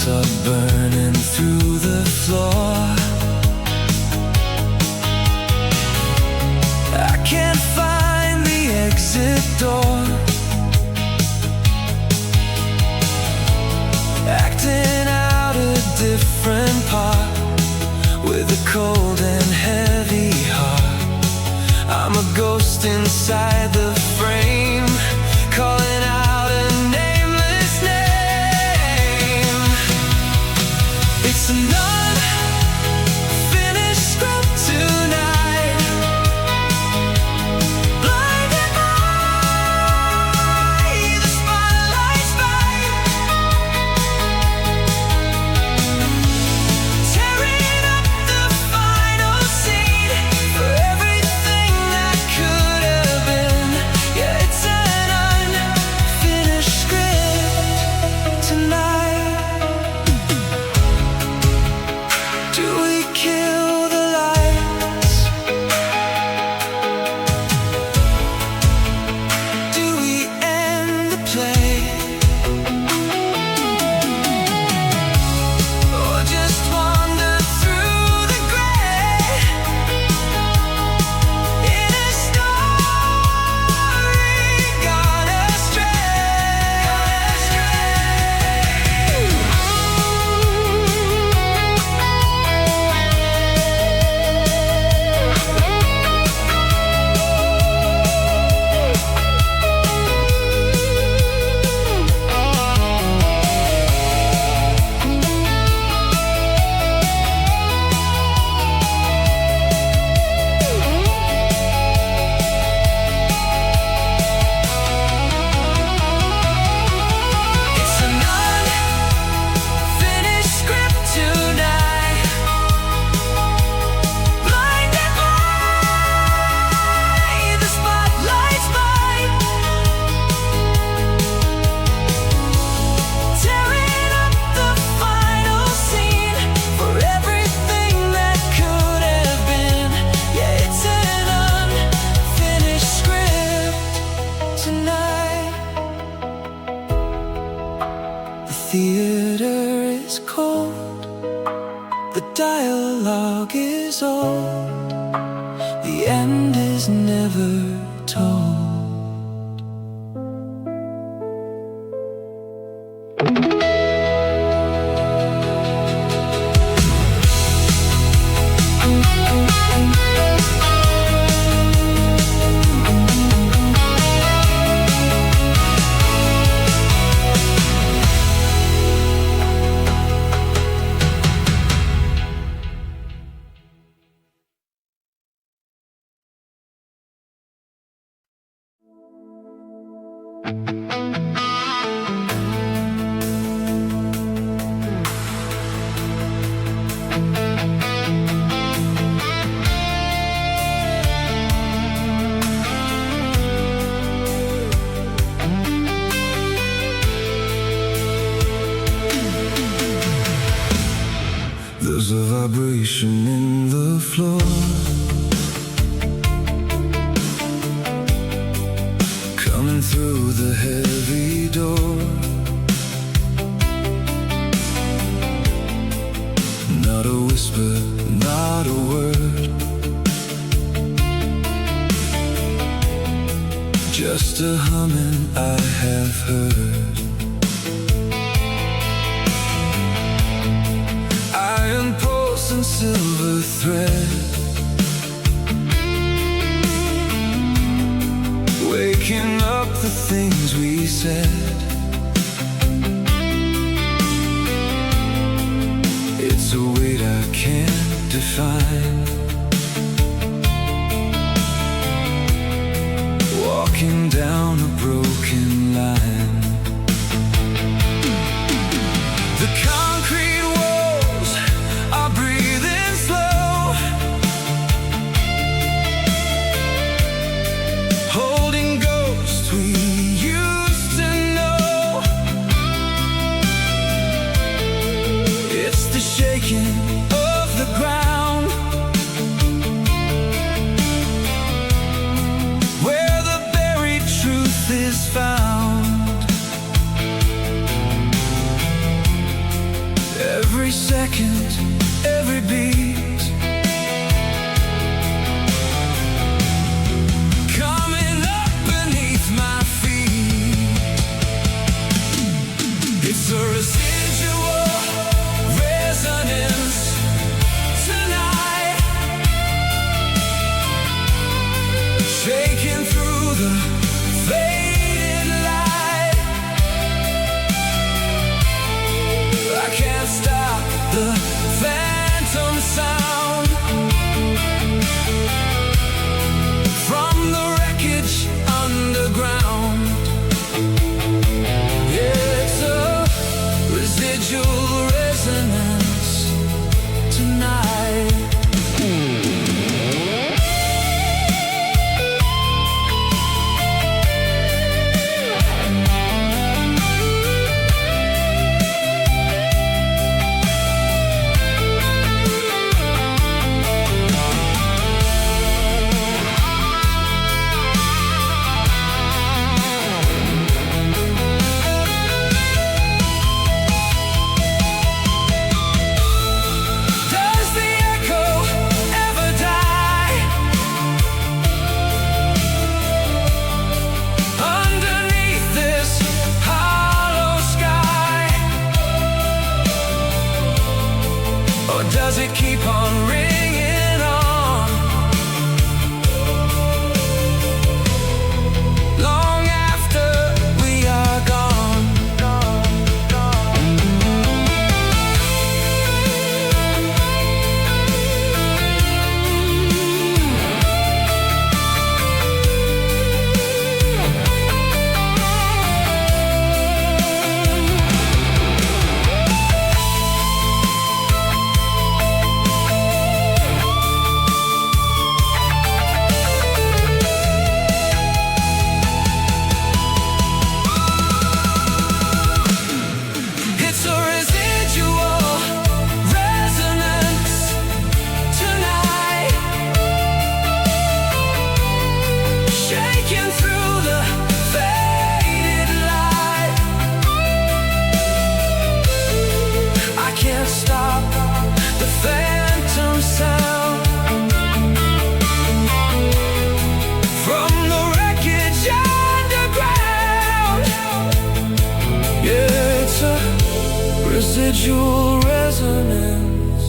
Sparks are burning through the floor. I can't find the exit door. Acting out a different part with a cold and heavy heart. I'm a ghost inside the frame, calling out a nameless name. It's an unfinished script tonight. Blinded by the spotlight's light, tearing up the final scene for everything that could have been. Yeah, it's an unfinished script tonight. Do we kill the lights? Do we end the play? Or just wander through the gray in a story gone It's an unfinished script tonight. Blinded by the spotlight's light, tearing up the final scene for everything that could have been. Yeah, it's an unfinished script tonight. The theater is cold, the dialogue is old, the end is never told. There's a vibration in the floor, coming through the heavy door. Not a whisper, not a word, just a humming I have heard. Iron pulse and silver thread, waking up the things we said. It's a weight I can't define, walking down a broken line. The concrete walls are breathing slow, holding ghosts we used to know. It's the shaking of the ground, visual resonance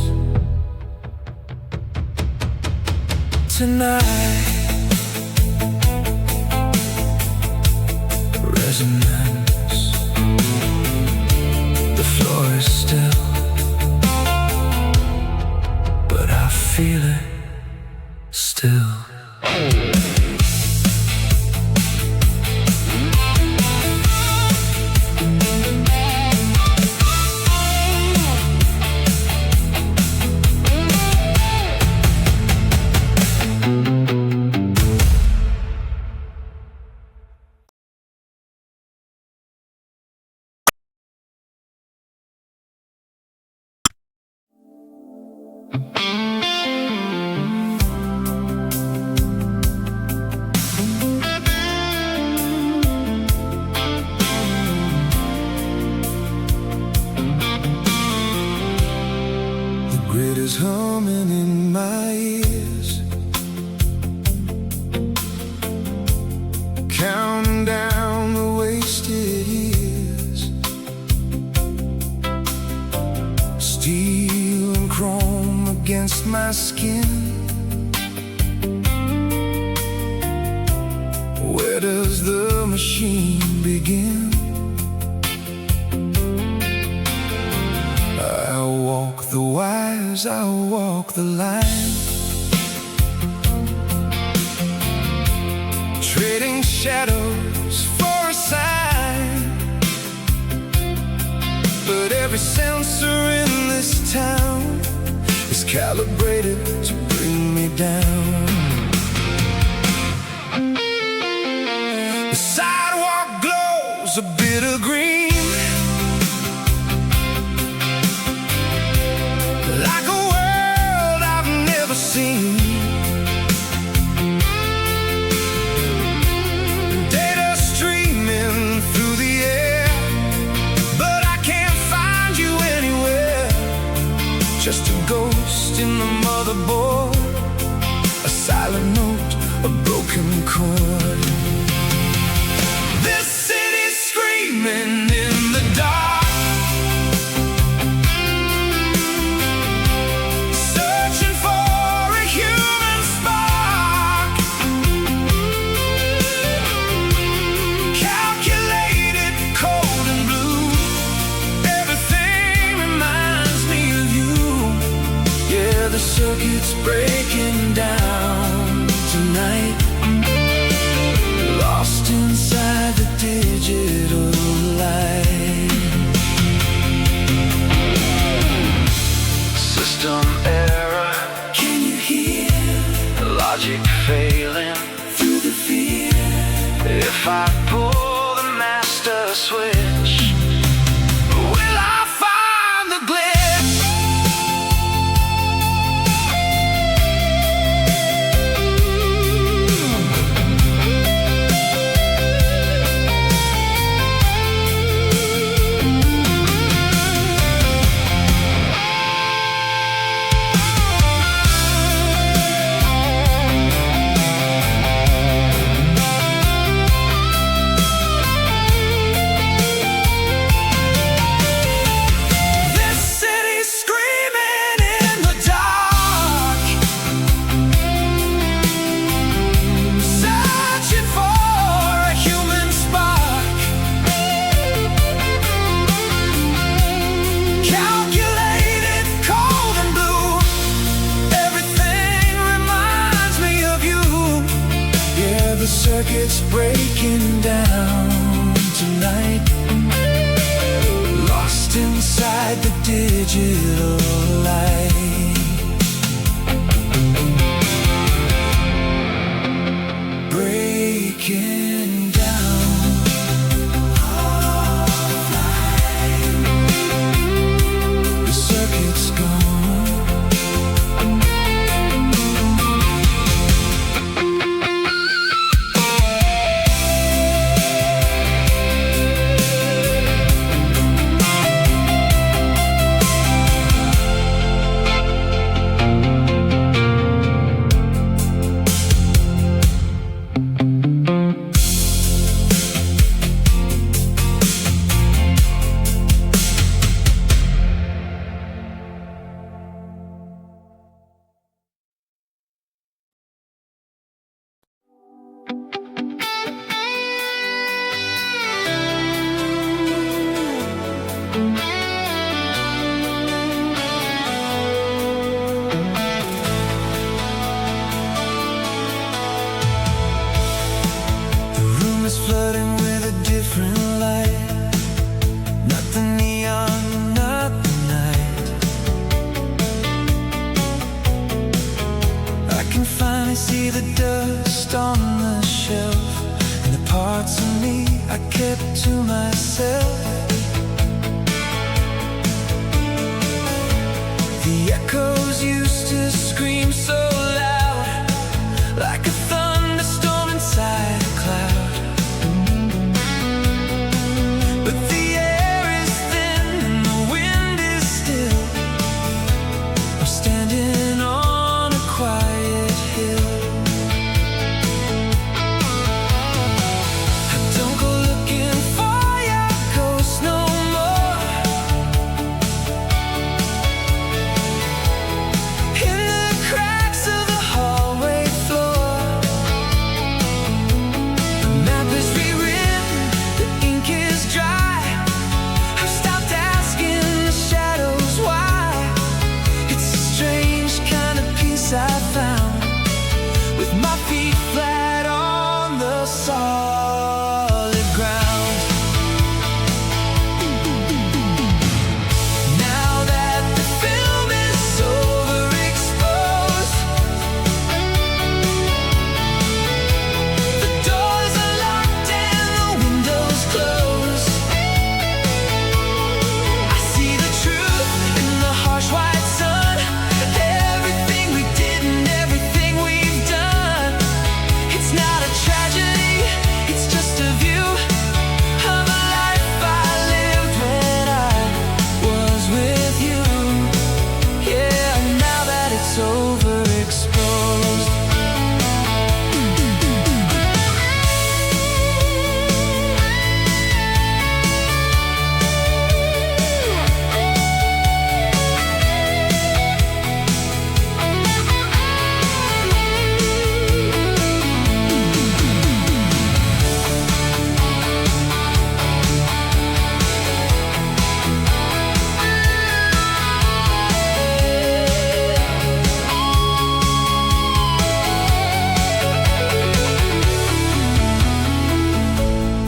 tonight. Resonance. The floor is still, but I feel it still. Grid is humming in my ears, counting down the wasted years. Steel and chrome against my skin. Where does the machine begin? I walk the wires, I walk the line, trading shadows for a sign. But every sensor in this town is calibrated to bring me down. The sidewalk glows a bitter green, like a world I've never seen. Data streaming through the air, but I can't find you anywhere. Just a ghost in the motherboard, a silent note, a broken chord. This city's screaming in the dark, the circuit's breaking down tonight, lost inside the digital light. System error, can you hear? Logic failing through the fear. If I pull the master switch, will I find the glitch? The circuit's breaking down tonight, lost inside the digital light. Breaking down. The circuit's gone. myself. The echoes used to scream so loud, like a thunderstorm inside a cloud. But the air is thin and the wind is still. I'm standing on a quiet hill. I don't go looking for your ghost no more. In the cracks of the hallway floor, the map is rewritten, the ink is dry. I've stopped asking the shadows why. It's a strange kind of peace I found, with my feet flat on the solid ground. Now that the film is overexposed, the doors are locked and the windows closed. I see the truth in the harsh white sun. Everything we did and everything we've done, it's not a tragedy, it's just a view of a life I lived when I was with you. Yeah, now that it's overexposed.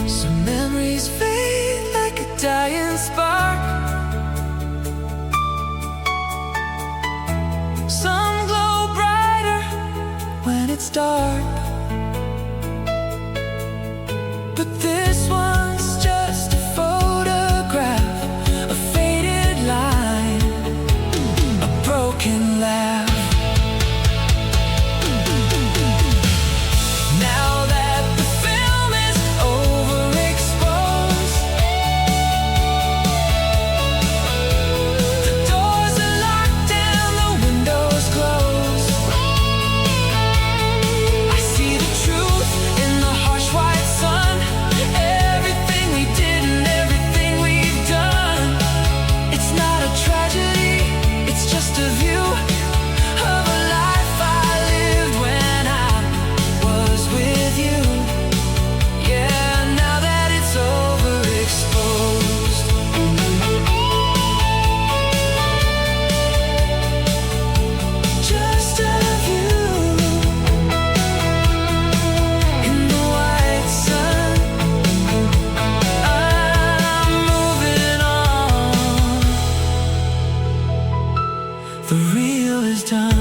Some memories fade like a dying spark. Some glow brighter when it's dark. But this one's just a photograph, a faded line, a broken laugh. Now that the film is overexposed, the doors are locked and the windows closed. I see the truth in the harsh white sun. Everything we did and everything we've done, it's not a tragedy, it's just a view of a life I lived when I was with you. Yeah, now that it's overexposed. Just a view in the white sun. I'm moving on. The real is done.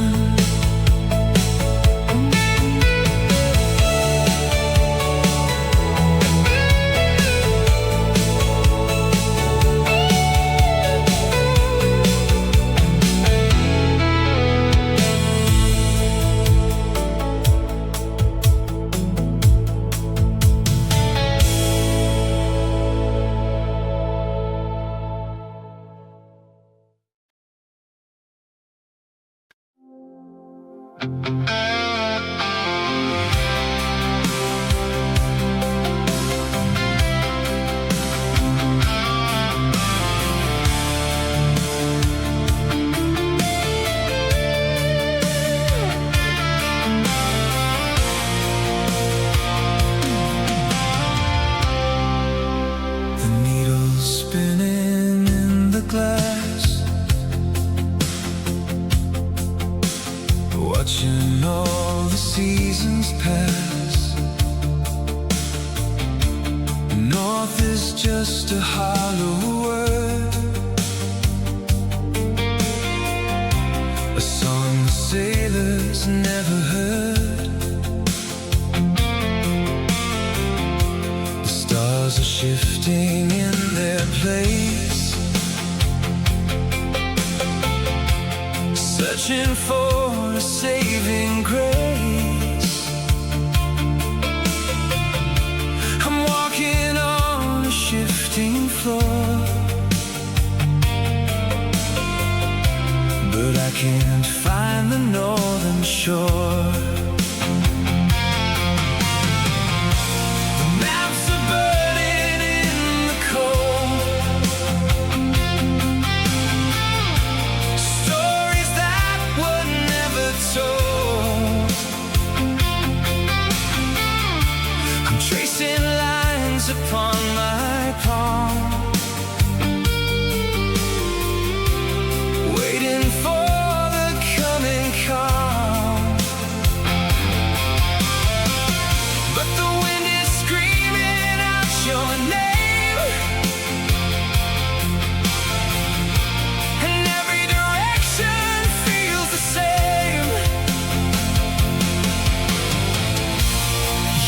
The needle's spinning in the glass, watching all the seasons pass. North is just a hollow word, a song the sailors never heard. The stars are shifting in searching for a saving grace. I'm walking on a shifting floor, but I can't find the northern shore. The maps are burning in the cold, stories that were never told. I'm tracing lines upon my palm, waiting for the coming calm. But the wind is screaming out your name, and every direction feels the same.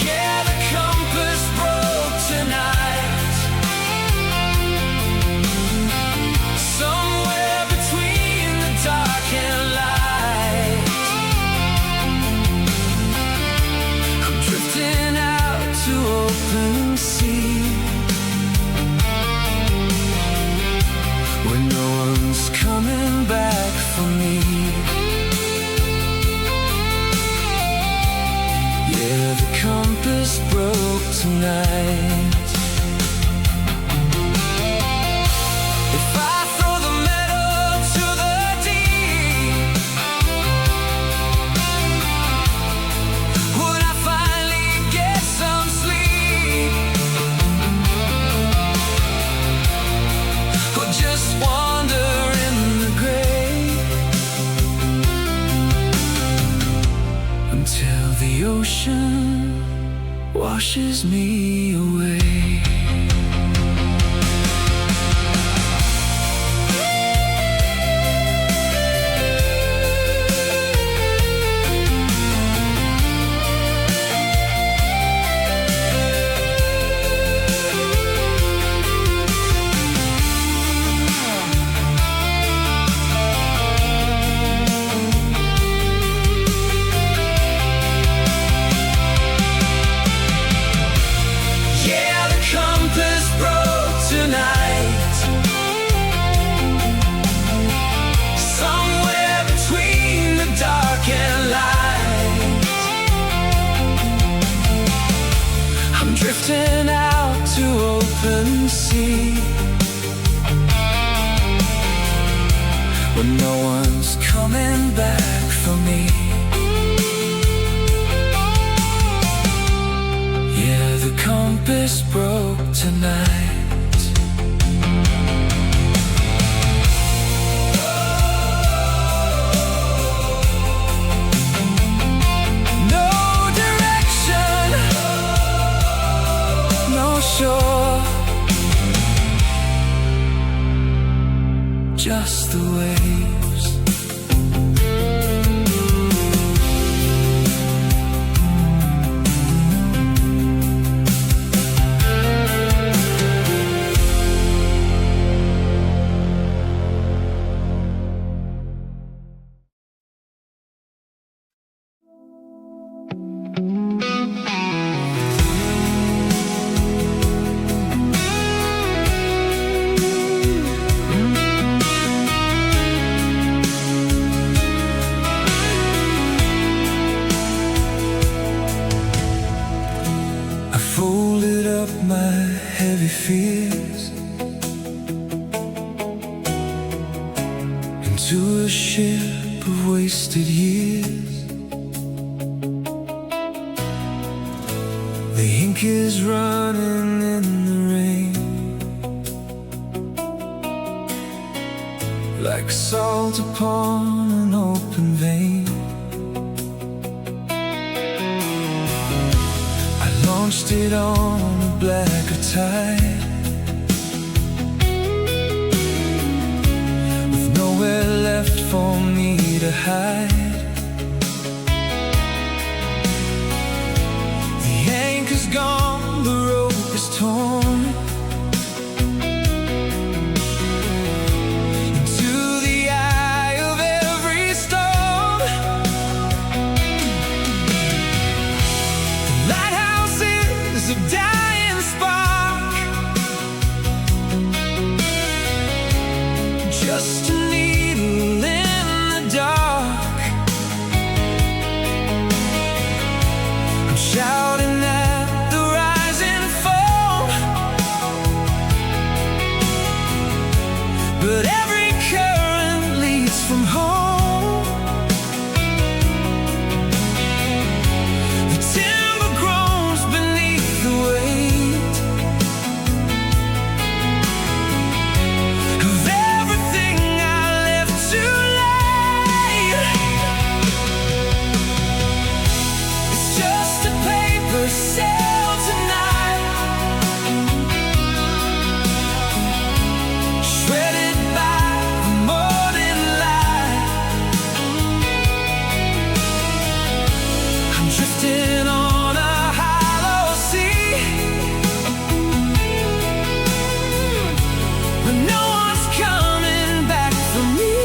Yeah, the compass broke tonight, somewhere between the dark and light. I'm drifting out to open sea, where no one's coming back for me. Yeah, the compass broke tonight. If I throw the metal to the deep, would I finally get some sleep, or just wander in the gray until the ocean washes me away? Yeah, the compass broke tonight, somewhere between the dark and light. I'm drifting out to open sea, but no one's coming back for me. Yeah, the compass broke tonight. No direction, no shore, just the waves. I folded up my heavy fears into a ship of wasted years. The ink is running in the rain, like salt upon an open vein. I launched it on a blacker tide, with nowhere left for me to hide. The anchor's gone, the rope is torn, into the eye of every storm. just a needle in the dark. I'm shouting at the rising foam, but every current leads from home. The timber groans beneath the weight of everything I left too late. It's just a paper sail tonight, shredded by the morning light. I'm drifting on a hollow sea, but no one's coming back for me.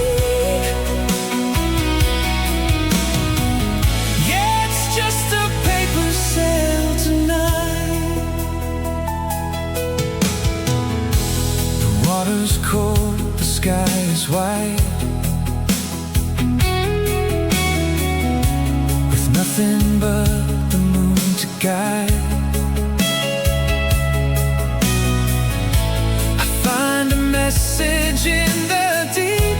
Yeah, it's just a paper sail tonight. The water's cold, the sky is white, with nothing but the moon to guide. I find a message in the deep,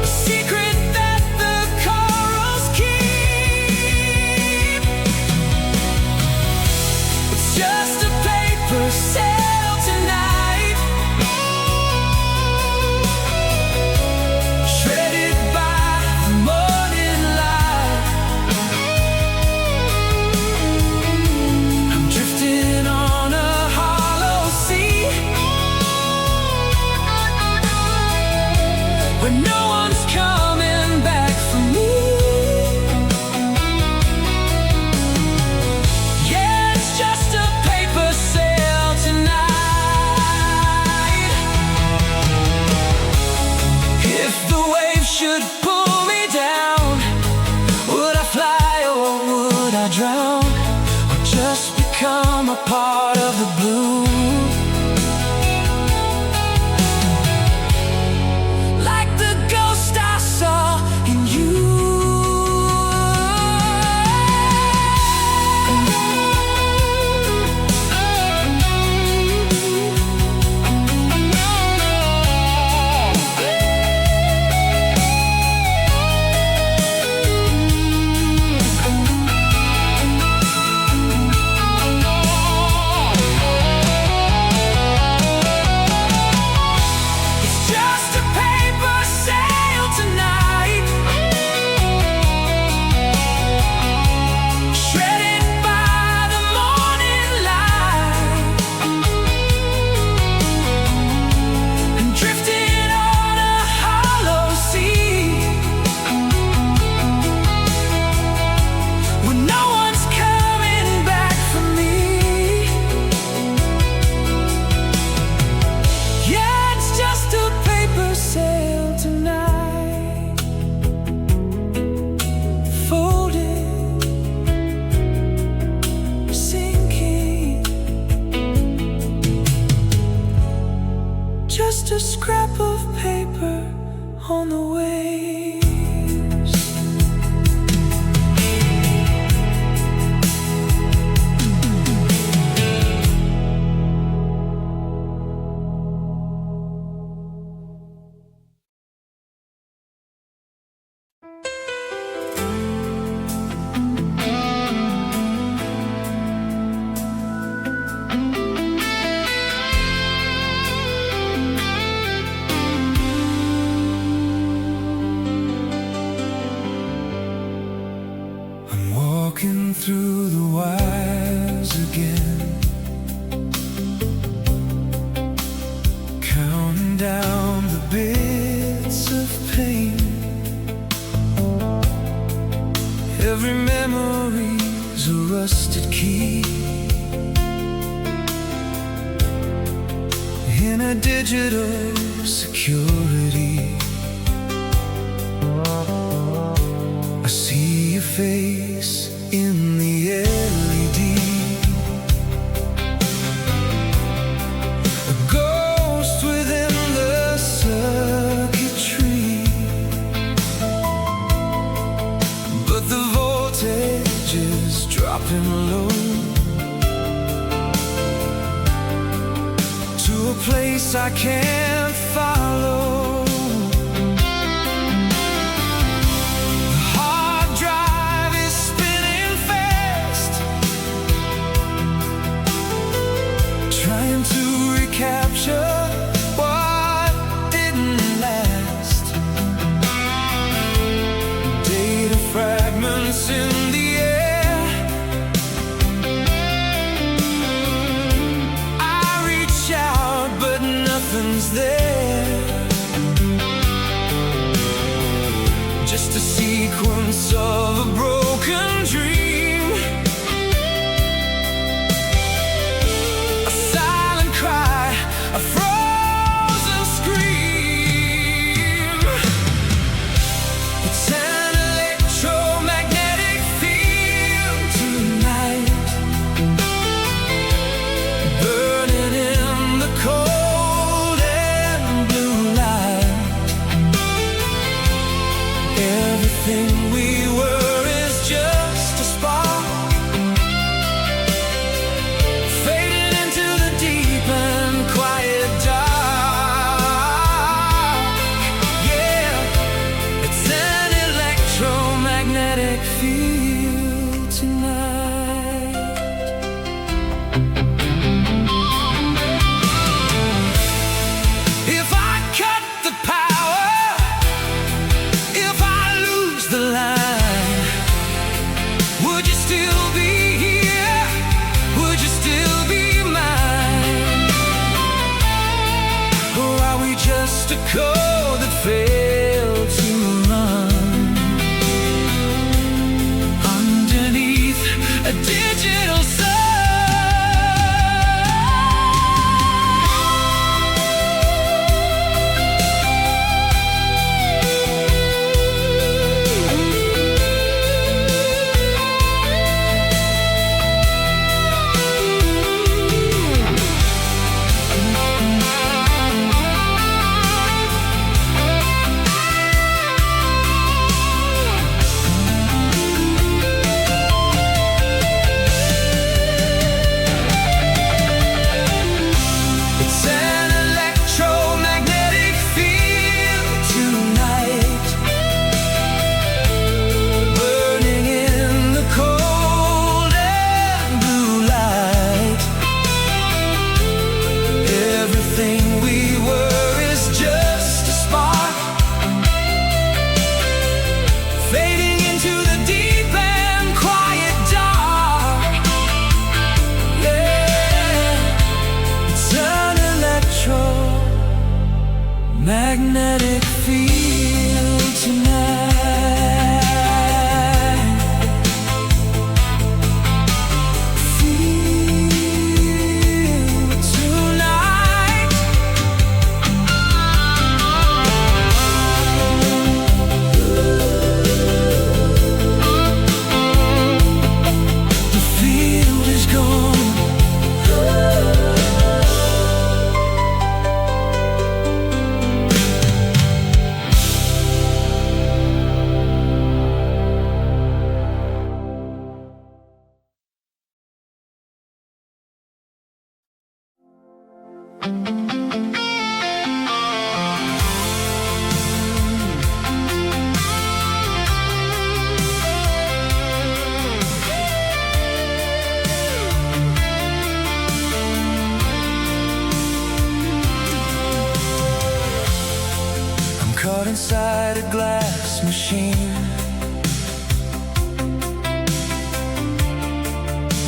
a secret that the corals keep. It's just a paper sail tonight, shredded by the morning light. I'm drifting on a hollow sea, where no one's coming back for me. Yeah, it's just a paper sail tonight. If the waves should pull me down, would I fly or would I drown, or just become a part of the blue? Like the ghost I saw in you. It's just a paper sail tonight, shredded by the morning light, and drifting on a hollow sea, when no one's coming back for me. Yeah, it's just a paper sail tonight, folded, sinking, just a scrap of paper on the waves. I'm walking through the wires again, counting down the bits of pain. Every memory's a rusted key in a digital security. I see your face in the LED, a place I can't follow. The hard drive is spinning fast, trying to recapture what didn't last. Data fragments in the air, I reach out but nothing's there. Just a sequence of a broken dream, a silent cry, a frozen scream. It's an electromagnetic field tonight, burning in the cold and blue light. Everything we were is just a spark, fading into the deep and quiet dark. Yeah, it's an electromagnetic field tonight. If I cut the power, if I lose the line, would you still be here? Would you still be mine? Or are we just a code that failed to run underneath a digital sun? It's an electromagnetic field tonight, burning in the cold and blue light. Everything we were is just a spark, fading into the deep and quiet dark. Yeah, it's an electromagnetic field tonight. Field tonight. The field is gone. I'm caught inside a glass machine,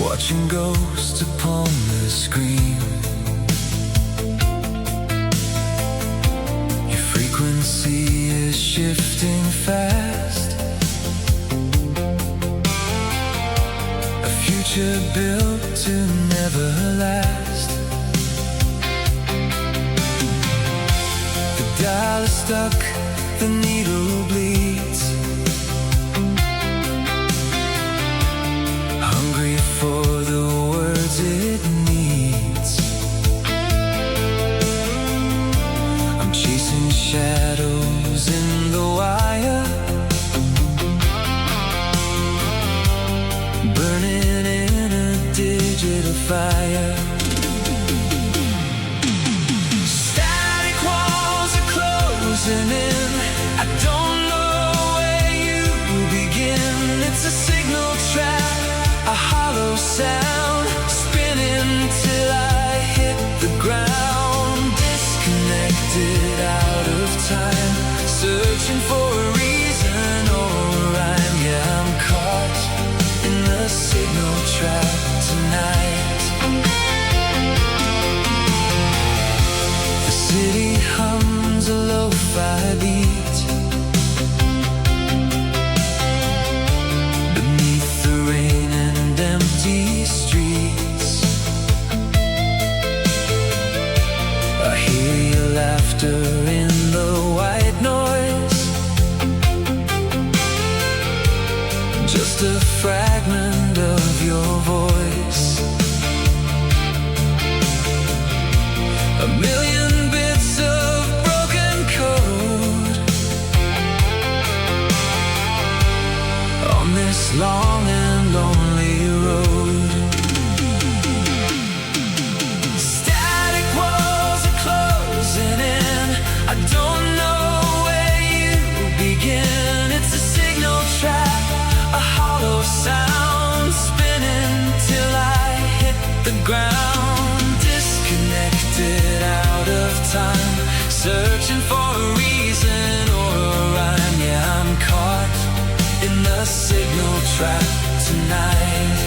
watching ghosts upon the screen. Your frequency is shifting fast, a future built to never last. The dial is stuck, the needle bleeds, hungry for the words it needs. I'm chasing shadows in the wire, burning in a digital fire. listening. I don't know where you begin. It's a signal trap, a hollow sound, spinning till I hit the ground. Disconnected, out of time, searching for a reason or a rhyme. Yeah, I'm caught in the signal trap tonight. The city hums a lo-fi beat beneath the rain and empty streets. I hear your laughter in the white noise, just a fragment of your voice. A million bits of broken code on this long and lonely road. Static walls are closing in. I don't know where you begin. It's a signal trap, a hollow sound, spinning till I hit the ground. Disconnected, out of time, searching for a reason or a rhyme. Yeah, I'm caught in the signal trap tonight.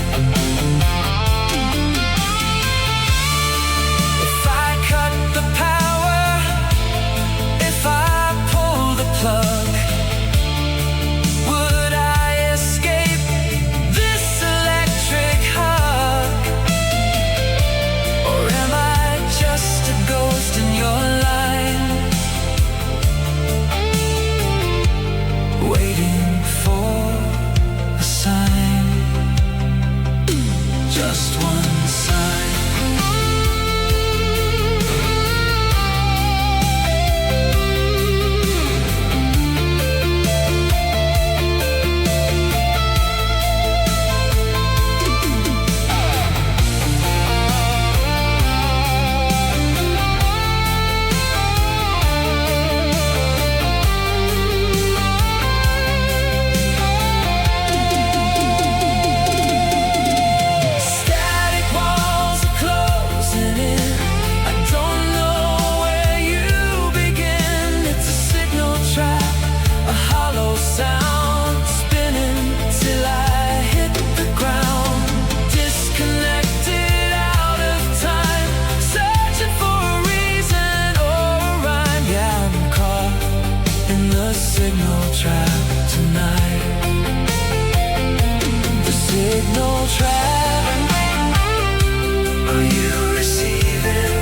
If I cut the power, if I pull the plug, would I escape this electric hug? Or am I just a ghost in your line, waiting for a sign? Just one sign. Static walls are closing in. I don't know where you begin. It's a signal trap, a hollow sound, spinning till I hit the ground. Disconnected, out of time, searching for a reason or a rhyme. Yeah, I'm caught in the signal trap tonight. The signal trap. Are you receiving?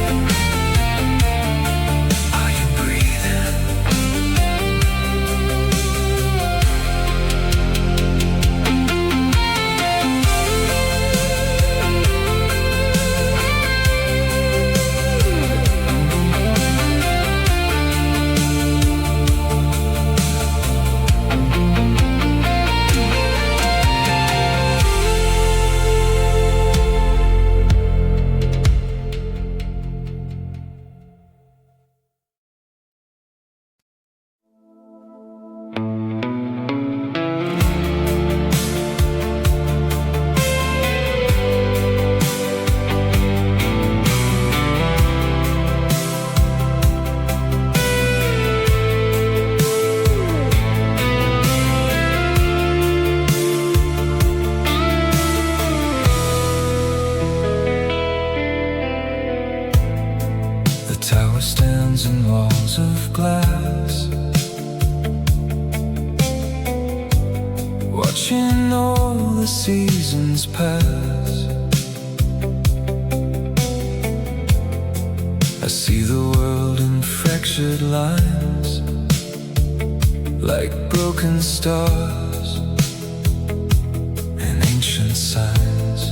Are you breathing? The tower stands in walls of glass, watching all the seasons pass. I see the world in fractured lines, like broken stars and ancient signs.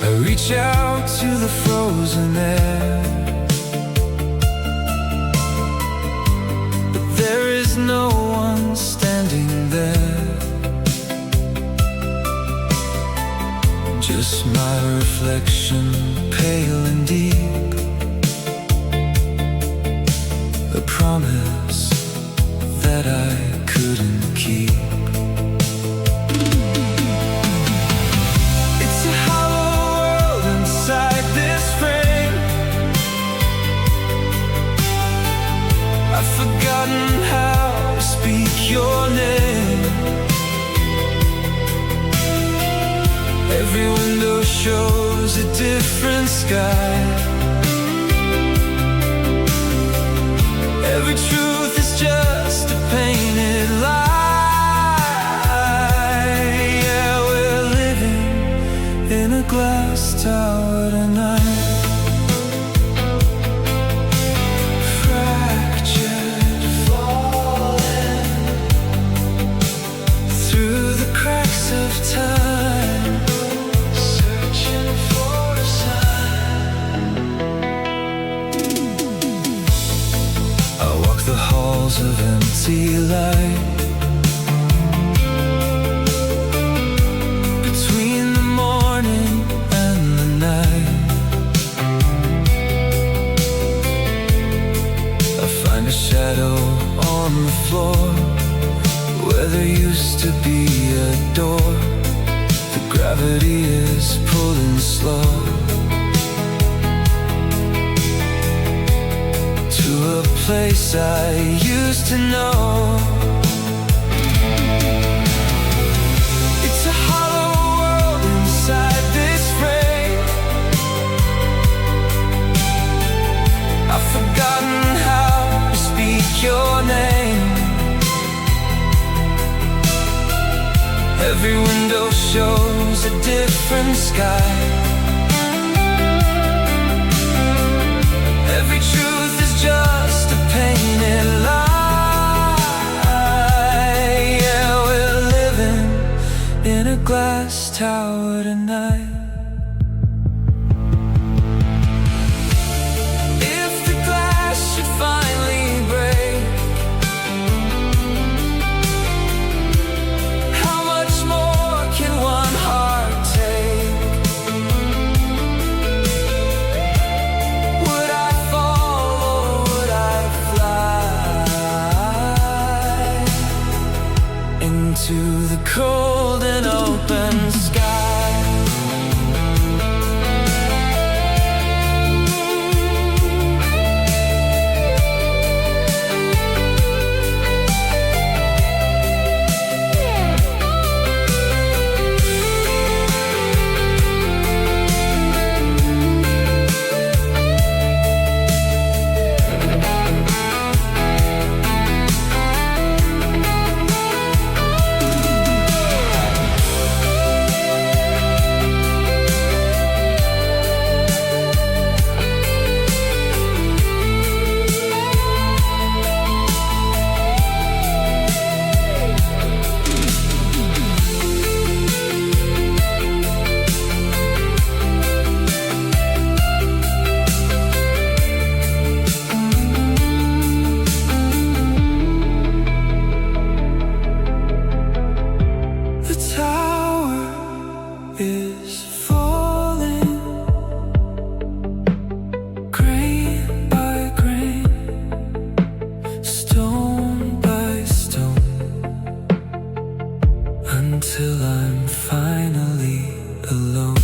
I reach out to the frozen air, but there is no one standing there. Just my reflection, pale and deep, promise that I couldn't keep. It's a hollow world inside this frame. I've forgotten how to speak your name. Every window shows a different sky. Every truth is just a painted lie. Yeah, we're living in a glass tower tonight. Fractured, falling through the cracks of time, searching for a sign. I walk the halls of empty light, between the morning and the night. I find a shadow on the floor where there used to be a door. The gravity is pulling slow to a place I used to know. It's a hollow world inside this frame. I've forgotten how to speak your name. Every window shows a different sky. Every truth is just a painted lie. Yeah, we're living in a glass tower tonight. If the glass should finally break, how much more can one heart take? Would I fall or would I fly into the cold and open sky? The tower is falling, grain by grain, stone by stone, until I'm finally alone.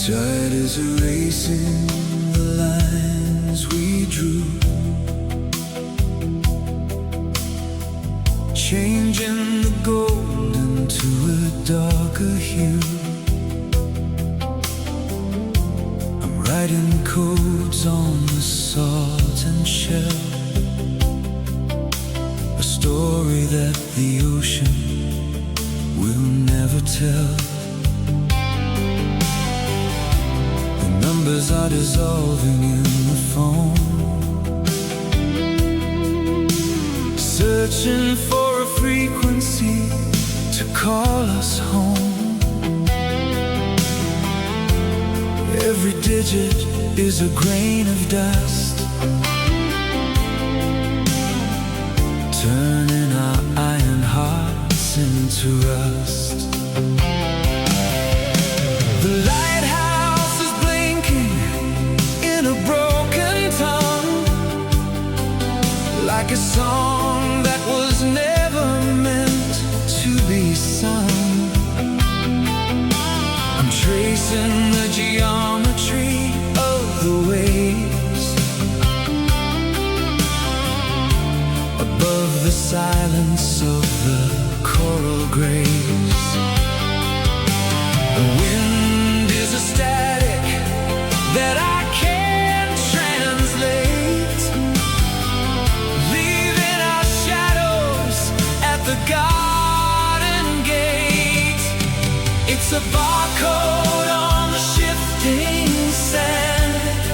Tide is erasing the lines we drew, changing the golden that the ocean will never tell. The numbers are dissolving in the foam, searching for a frequency to call us home. Every digit is a grain of dust, turning our iron hearts into rust. The lighthouse is blinking in a broken tongue, like a song that was never meant to be sung. I'm tracing the geometry of the waves above the silence of the coral graves. The wind is a static that I can't translate, leaving our shadows at the garden gate. It's a barcode on the shifting sand,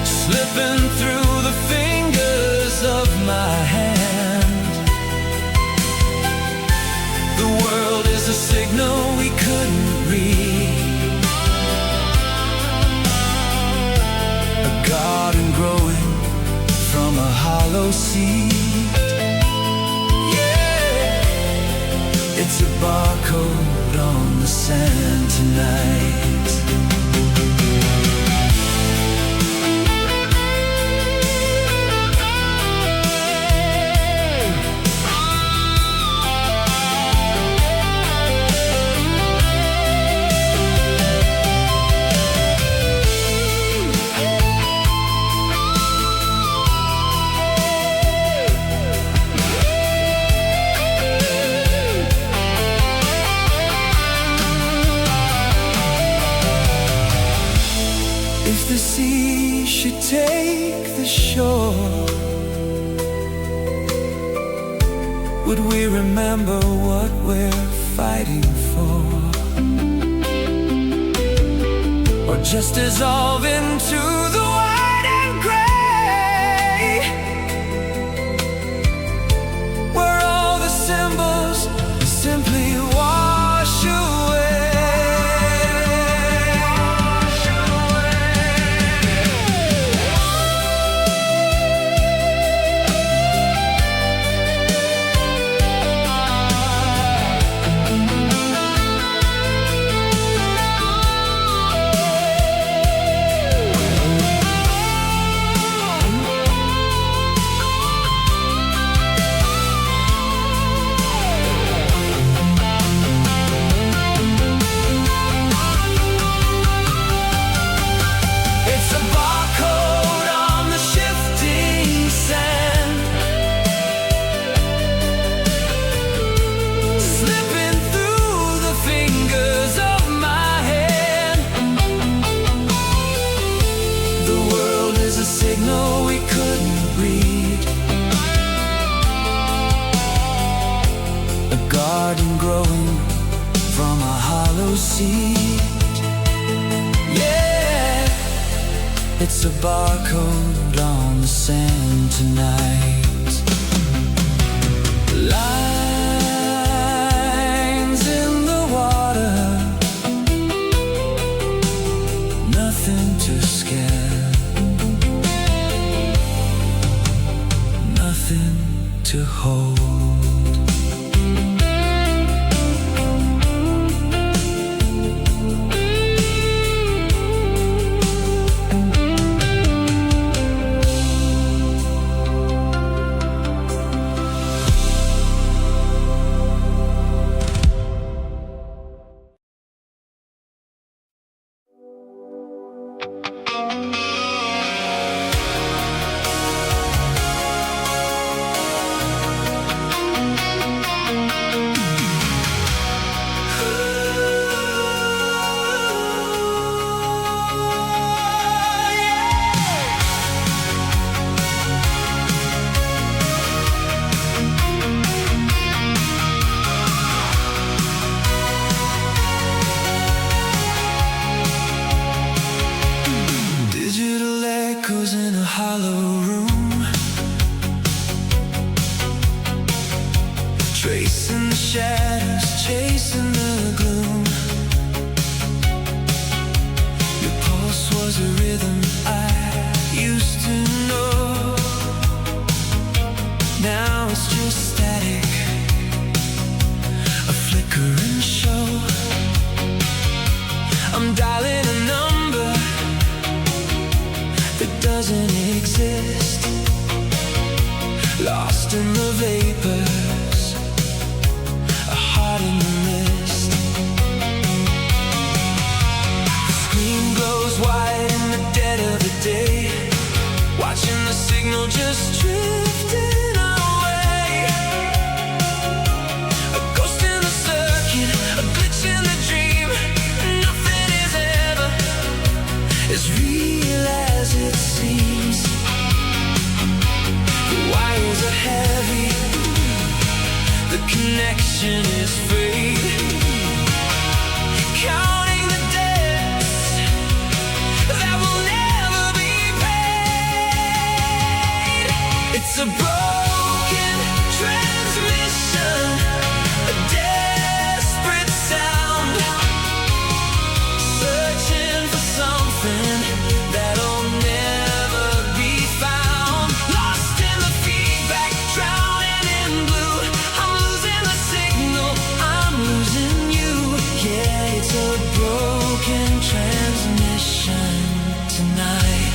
slipping through the fingers of my hand. The world is a signal we couldn't read, a garden growing from a hollow seed. Yeah, it's a barcode on the sand tonight. If the sea should take the shore, would we remember what we're fighting for? Or just dissolve into the white and gray, where all the symbols simply wash away? Signal we couldn't read, a garden growing from a hollow seed. Yeah, it's a barcode on the sand tonight. Lines in the water, nothing to scare, nothing to hold. hollow room, tracing the shadows, chasing the gloom. Your pulse was a rhythm I used to know. Now it's just static, a flickering show. I'm dialing a number that doesn't exist, lost in the vapors, a heart in the mist. The screen glows white in the dead of the day, watching the signal just drifting away. A ghost in the circuit, a glitch in the dream. Nothing is ever as real as it seems. The wires are heavy, the connection is frayed. Counting the debts that will never be paid. It's a broken transmission, a desperate sound, searching for something that'll never be found. Lost in the feedback, drowning in blue. I'm losing the signal, I'm losing you. Yeah, it's a broken transmission tonight.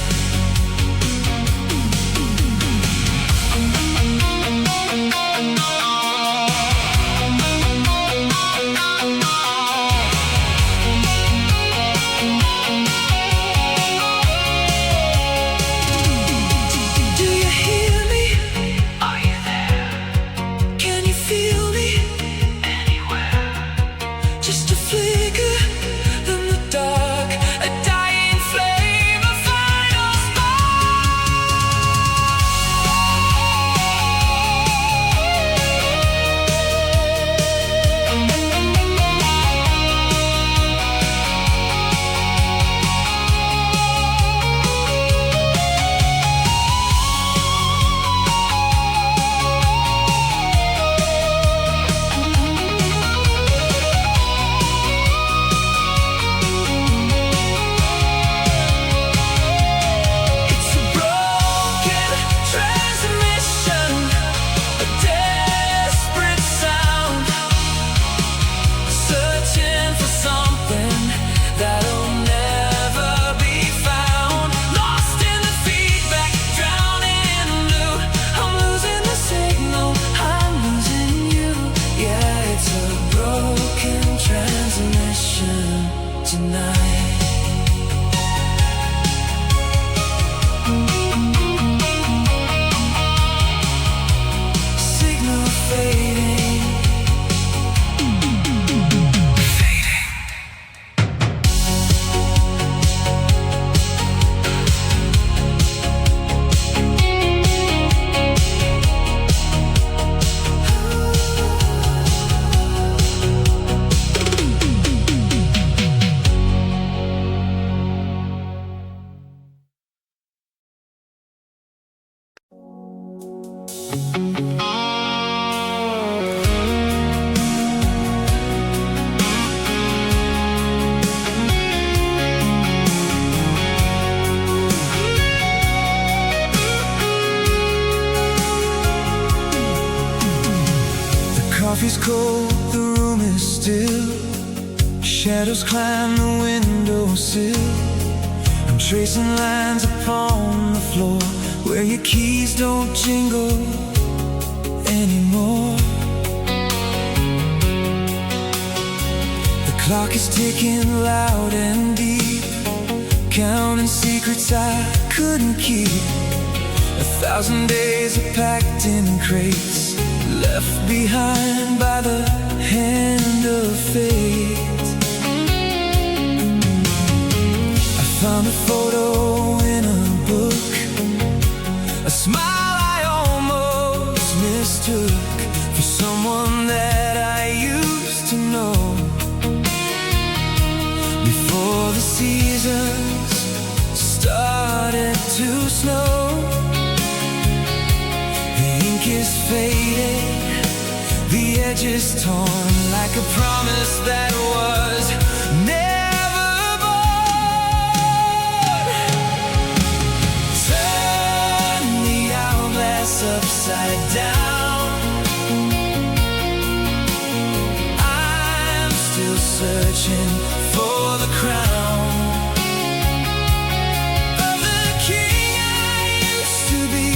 Do you hear me? Are you there? Can you feel me? Anywhere? Just a flicker in the dark, a dying flame, a final It's a broken transmission, a desperate sound, searching for something that'll never be found. Lost in the feedback, drowning in blue. I'm losing the signal, I'm losing you. Yeah, it's a broken transmission tonight. Signal fading, fading. The coffee's cold, the room is still. Shadows climb the windowsill. I'm tracing lines upon the floor where your keys don't jingle anymore. The clock is ticking loud and deep, counting secrets I couldn't keep. 1,000 days are packed in crates, left behind by the hand of fate. I found a photo in a book, a smile I almost mistook for someone that I used to know. Before the seasons started to snow, edges torn, like a promise that was never born. Turn the hourglass upside down. I'm still searching for the crown of the king I used to be.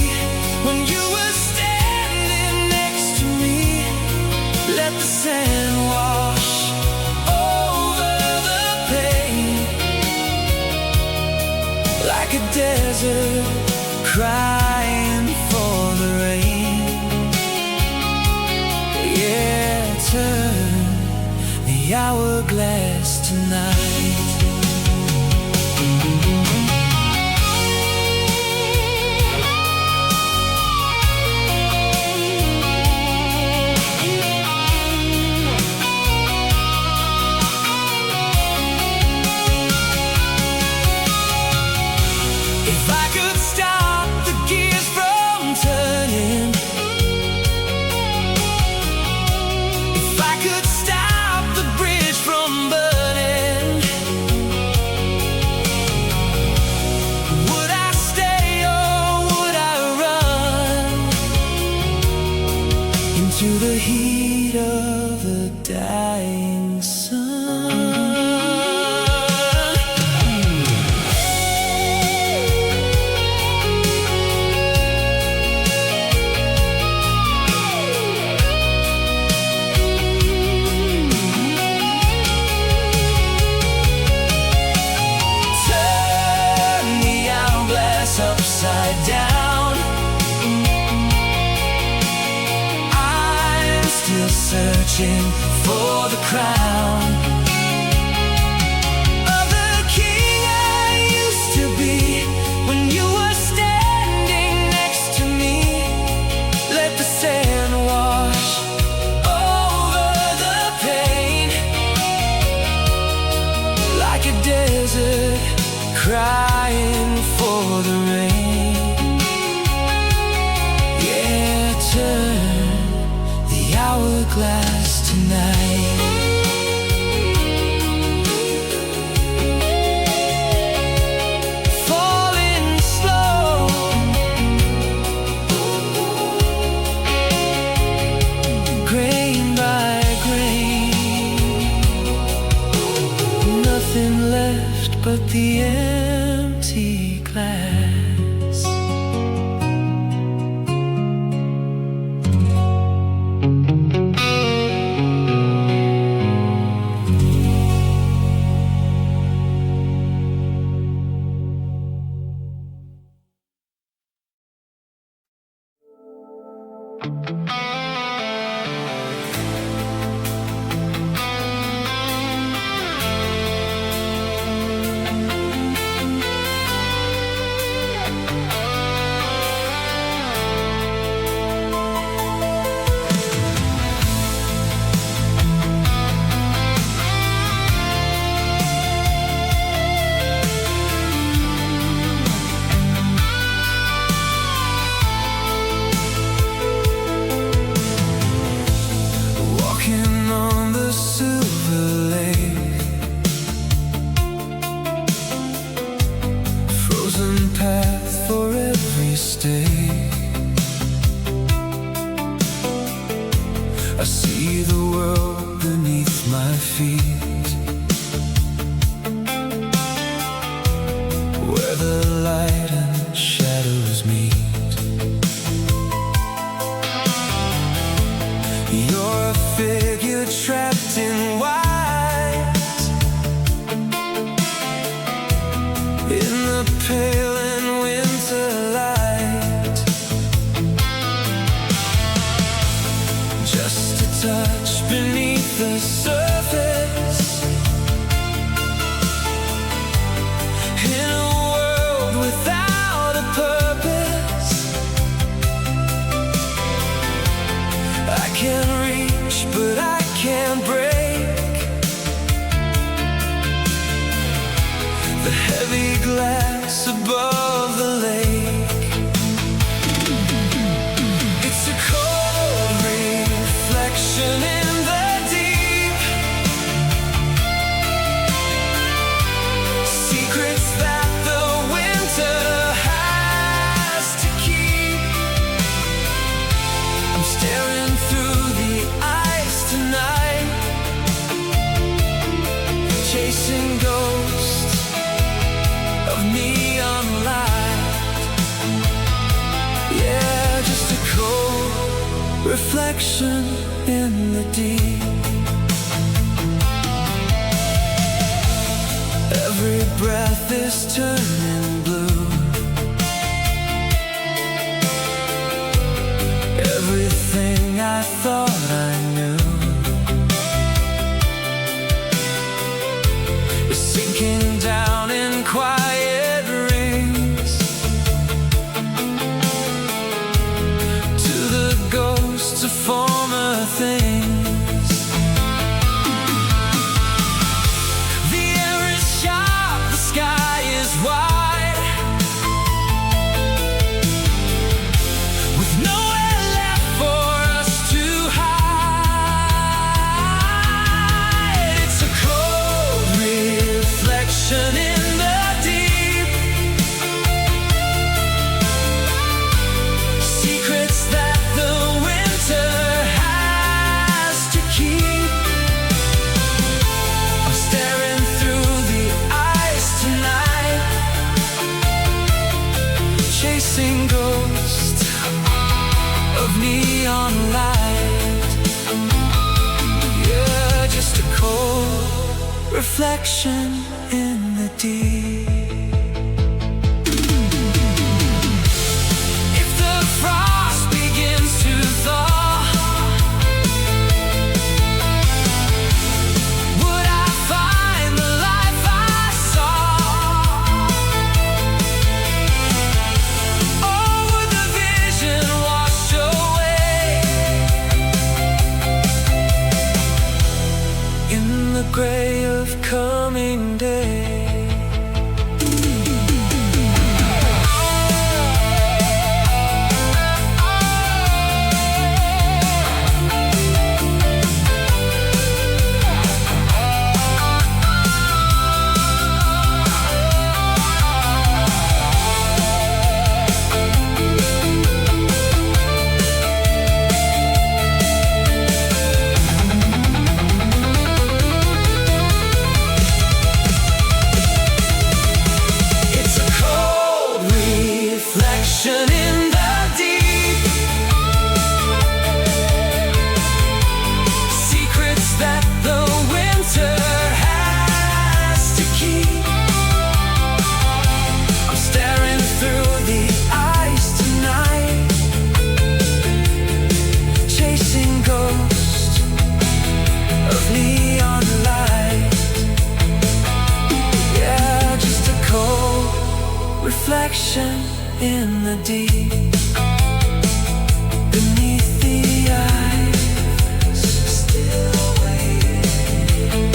When you were standing next to me, let the sand wash over the pain, like a desert crying for the rain. Yeah, turn the hourglass tonight. If I could stop the gears from turning, if I could stop the bridge from burning, would I stay or would I run into the heat of the dying sun? Upside down, I'm still searching for the crown of the king I used to be. When you were standing next to me, let the sand wash over the pain, like a desert crying for the rain. Yeah, turn the hourglass tonight. Falling slow, grain by grain, nothing left but the empty glass. I see the world beneath my feet, where the light and shadows meet. You're a figure trapped in white, in the pale and winter light. Just a touch beneath the surface, in a world without a purpose. I can reach, but I can't break the heavy glass above reflection in the deep. Every breath is turning blue. Everything I thought I knew is sinking down in quiet rings to the ghosts of former things. The air is sharp, the sky is wide, with nowhere left for us to hide. It's a cold reflection in the deep, secrets that the winter has to keep. I'm staring through the ice tonight, chasing ghosts of neon light. Yeah, just a cold reflection in the deep. If the frost begins to thaw, would I find the life I saw? Or would the vision wash away in the gray of coming day? It's a cold reflection in the deep, secrets that the winter has to keep. I'm staring through the ice tonight, chasing ghosts of neon light. Yeah, just a cold reflection in the deep. Beneath the eyes, still waiting,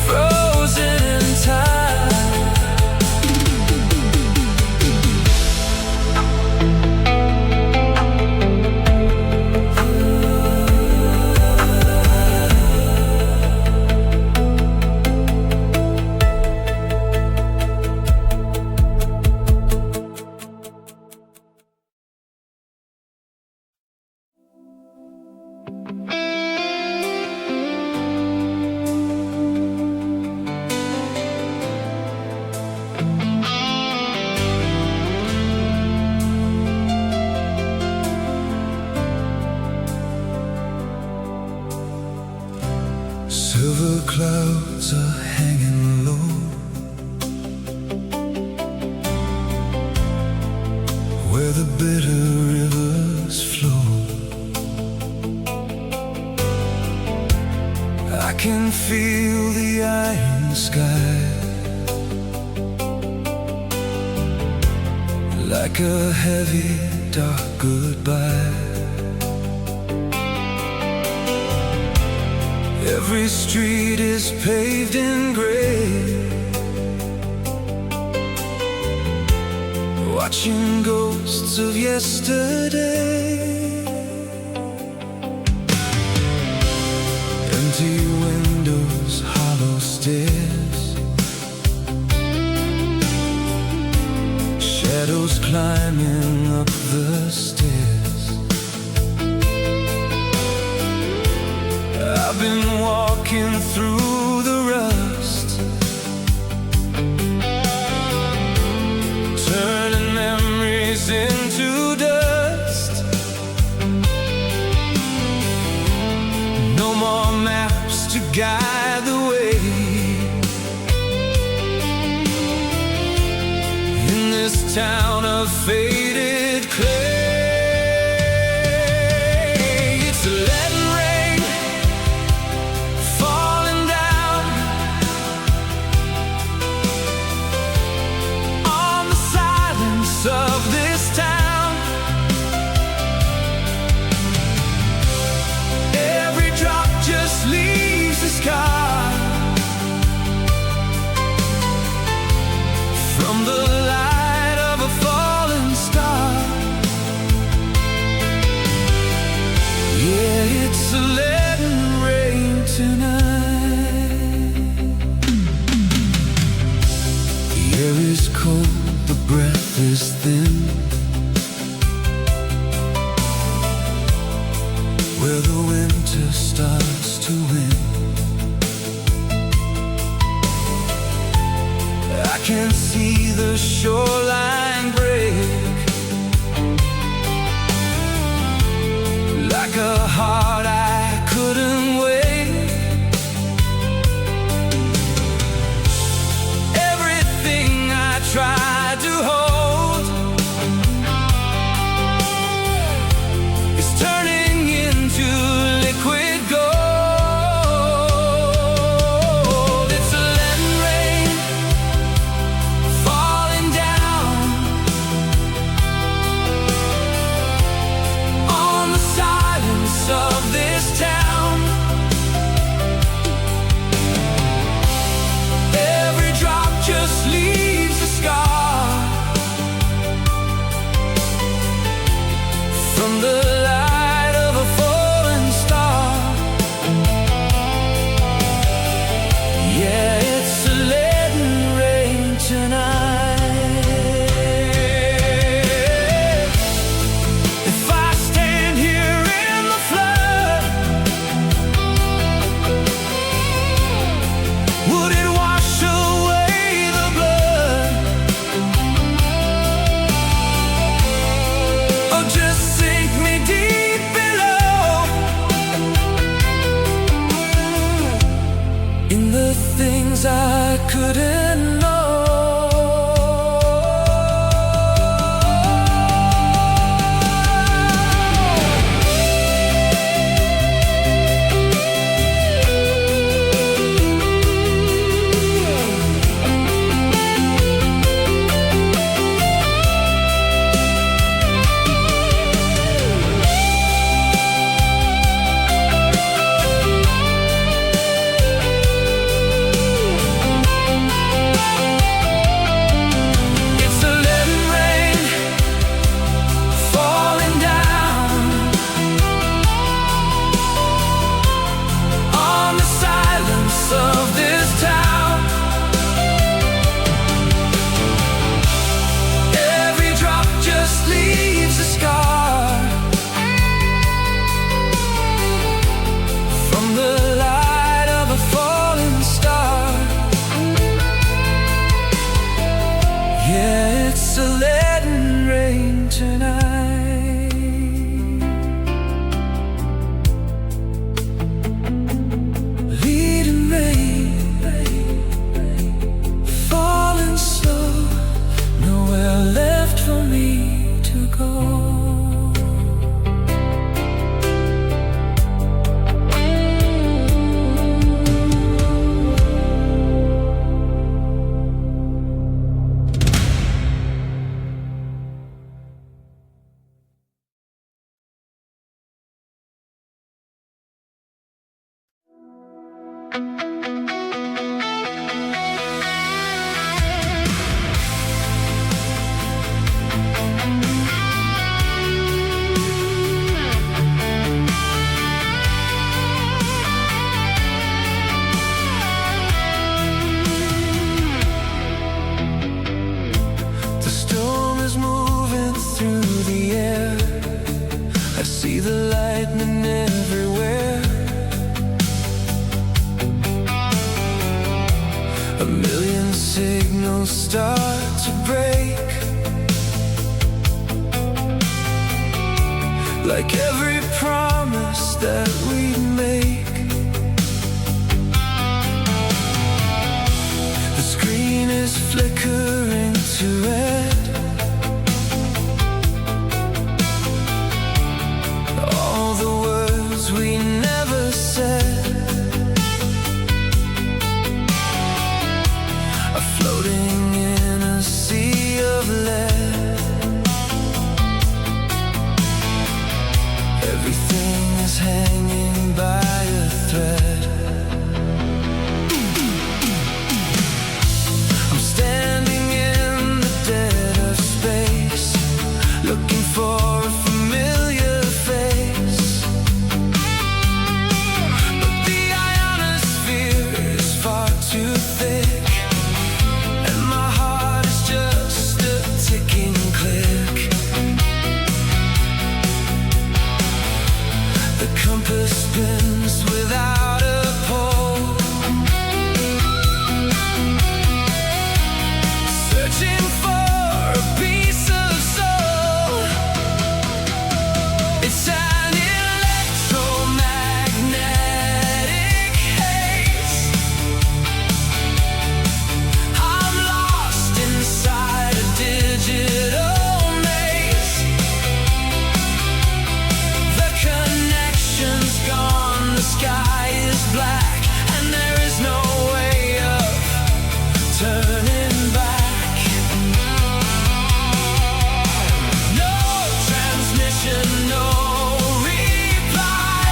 frozen in time. Silver clouds are hanging low, where the bitter rivers flow. I can feel the iron sky, like a heavy, dark goodbye. Every street is paved in gray, watching ghosts of yesterday. Empty windows, hollow stairs, shadows climbing up the stairs. I've been walking through the rust, turning memories into dust. guide the way. In this town of faded clay, it's a leaden rain falling down on the silence of this town. Every drop just leaves a scar from the light of a fallen star. Yeah, it's a leaden rain tonight. The air is cold, the breath is thin. Where the winter starts to win, I can see the shoreline break, like a heart I couldn't wake. Everything I tried to hold is turning into liquid gold. It's a leaden rain falling down on the silence of this town. Every drop just leaves a scar from the light of a fallen star. Yeah, it's a leaden rain tonight. If I stand here in the flood, would it wash away the blood, or just sink me deep below in the things I couldn't know? It's a leaden rain falling down on the silence of this town. Every drop just leaves a scar from the light of a fallen star. Yeah, it's a leaden rain tonight. Leaden rain falling slow, nowhere left for me to go. The storm is moving through the air. I see the lightning everywhere. A million signals start to break, like every promise that we make. screen is flickering to red. All the words we never said are floating in a sea of lead. Everything is hanging by a thread. I'm standing in the dead of space, looking for a familiar face. But the ionosphere is far too thick, and my heart is just a ticking click. The compass spins without a pole, searching for a piece of soul. It's an electromagnetic haze. I'm lost inside a digital maze. The connection's gone, the sky is black, and there is no way of turning back. No transmission, no reply,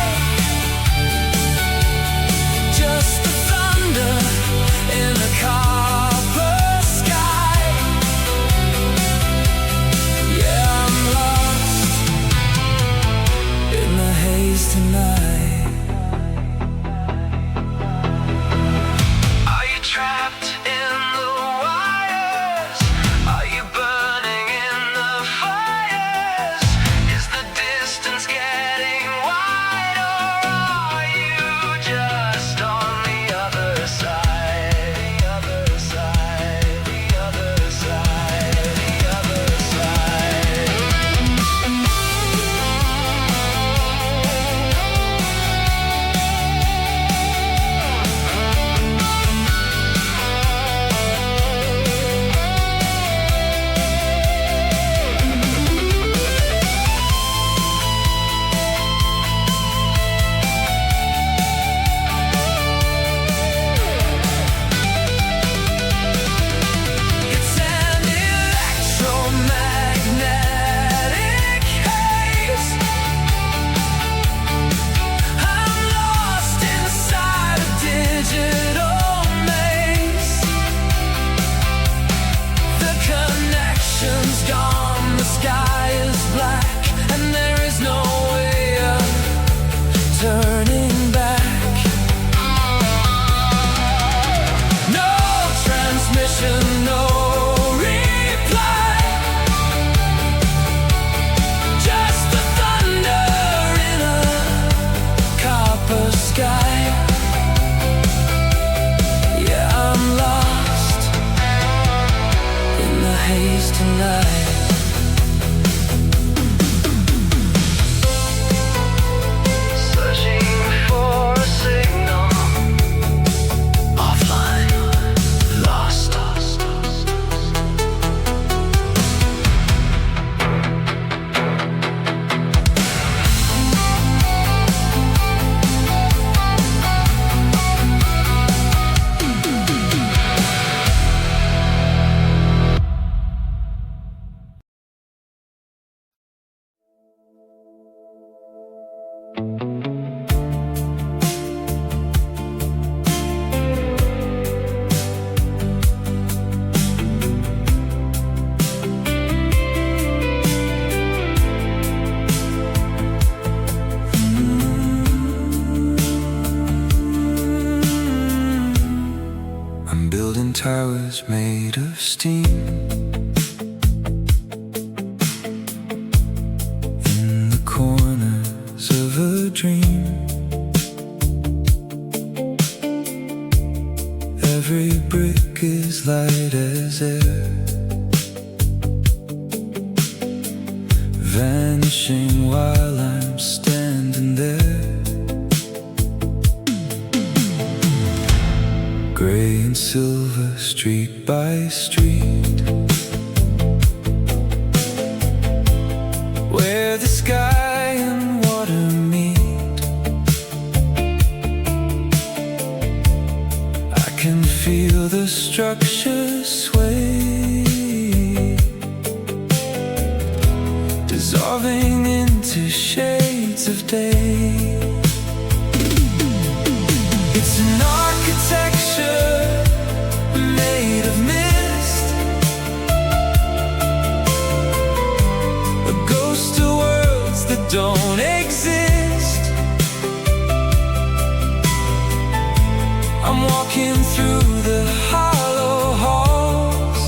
just the thunder in a copper sky. Yeah, I'm lost in the haze tonight. Are you trapped in the wires? Are you burning in the fires? Is the distance getting wide, or are you just on the other side? The other side, the other side, the other side. It's an electromagnetic haze. I'm lost inside a digital maze. The connection's gone, the sky is black, and there is no way of turning back. No transmission, no reply, just the thunder in a copper sky. Yeah, I'm lost in the haze tonight. Searching for a signal, offline, lost. I'm building towers made of steam in the corners of a dream. Every brick is light as air, vanishing while I'm standing there. Gray gray and silver, street by street, where the sky and water meet. I can feel the structure sway, dissolving into shades of day. It's an architecture made of mist, a ghost of worlds that don't exist. I'm walking through the hollow halls,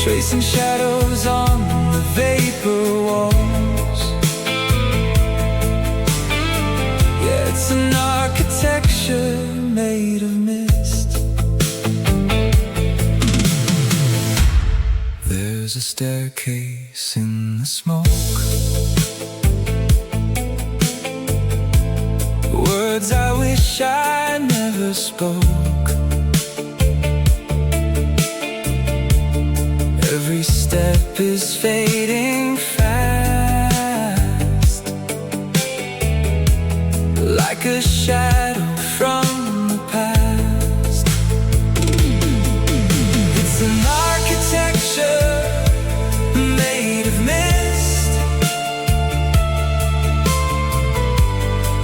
tracing shadows on the vapor walls. It's an architecture made of mist. There's a staircase in the smoke, words I wish I never spoke. Every step is fading fast, like a shadow from the past. It's an architecture made of mist,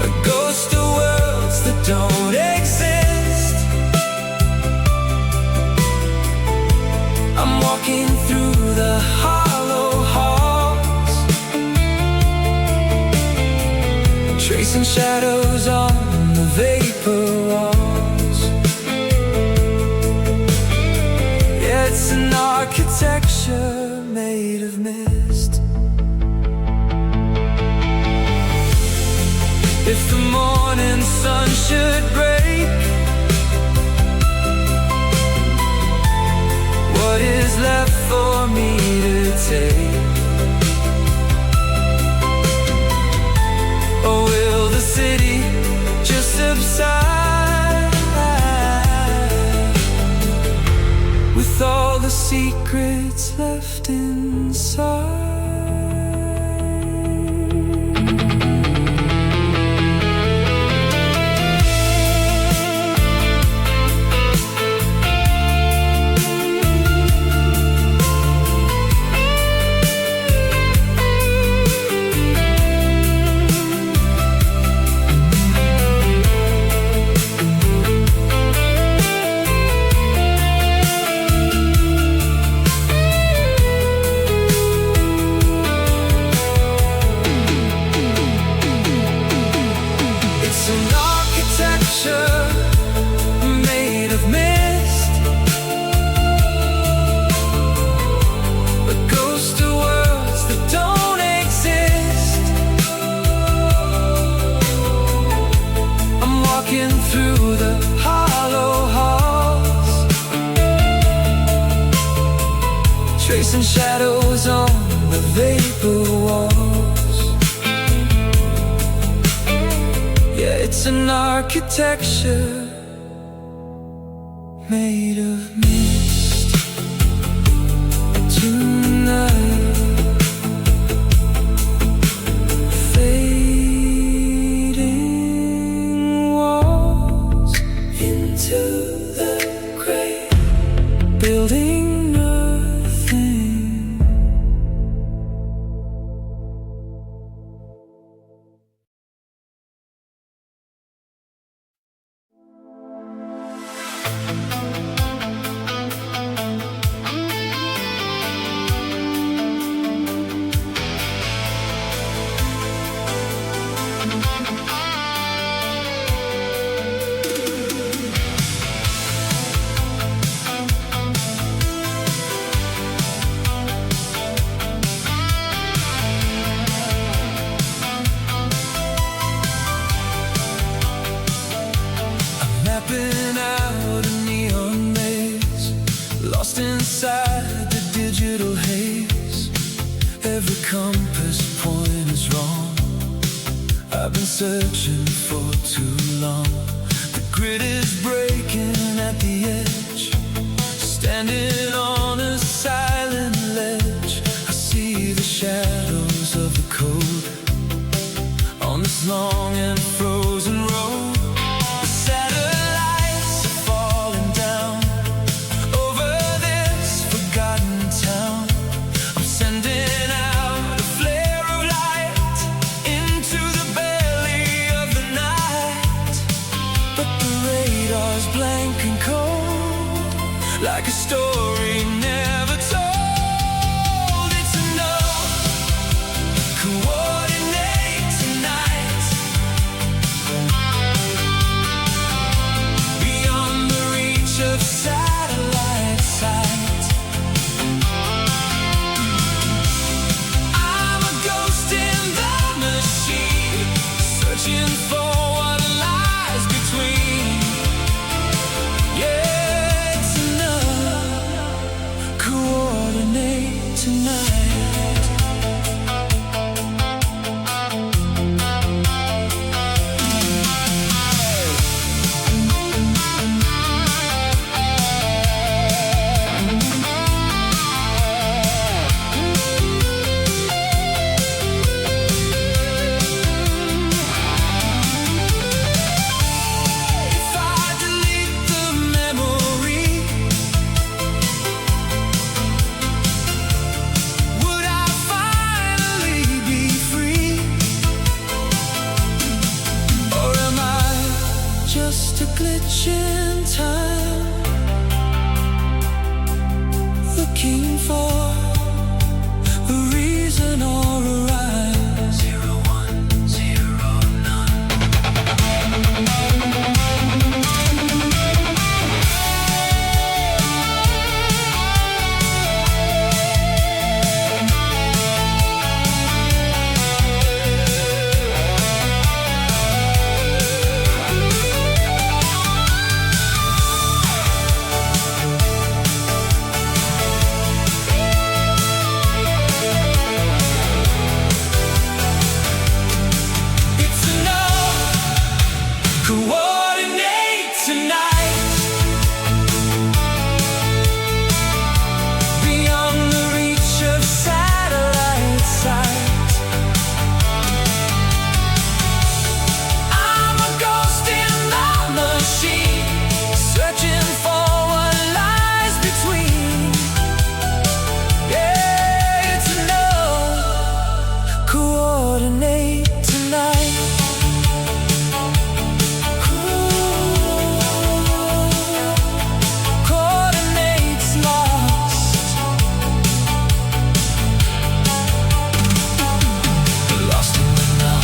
a ghost of worlds that don't exist. I'm walking through the hollow halls, tracing shadows on the vapor walls. Yeah, it's an architecture made of mist. If the morning sun should break, what is left for me to take? Or will the city just subside with all the secrets left inside? Made of mist, a ghost of worlds that don't exist. I'm walking through the hollow halls, tracing shadows on the vapor walls. Yeah, it's an architecture made of mist. Tonight, fading walls into the gray, building nothing. Mapping out a neon maze, lost inside the digital haze. Every compass point is wrong. I've been searching for too long. The grid is breaking at the edge. Standing on a silent ledge, I see the shadows of the code on this long and frozen road. The satellites are falling down over this forgotten town. I'm sending out a flare of light into the belly of the night, but the radar's blank and cold, like a story never told. It's a no coordinate tonight, beyond the reach of satellite sight. I'm a ghost in the machine, searching for what lies between. Yeah, it's enough. Coordinate tonight. If I delete the memory, would I finally be free? Or am I just a glitch in time, looking for a reason or a rhyme? 0, 1, 0, none. It's enough. Coordinate tonight, beyond the reach of satellite sight. I'm a ghost in the machine, searching for what lies between. Yeah, it's enough. Coordinate tonight. Coordinates lost, lost in the now.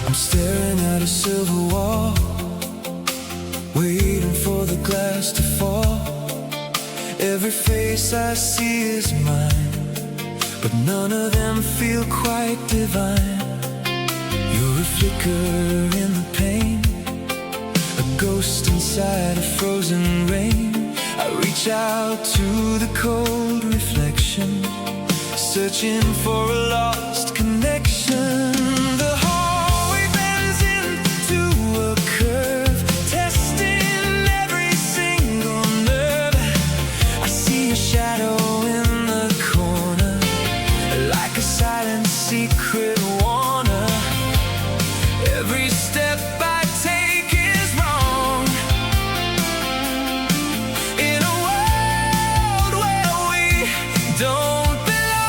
I'm staring at a silver wall, waiting for the glass to fall. Every face I see is mine, but none of them feel quite divine. You're a flicker in the pain, a ghost inside a frozen rain. I reach out to the cold reflection, searching for a lost connection. The hallway bends into a curve, testing every single nerve. I see a shadow in the corner, like a silent secret warner. Every step I take is wrong, in a world where we don't belong.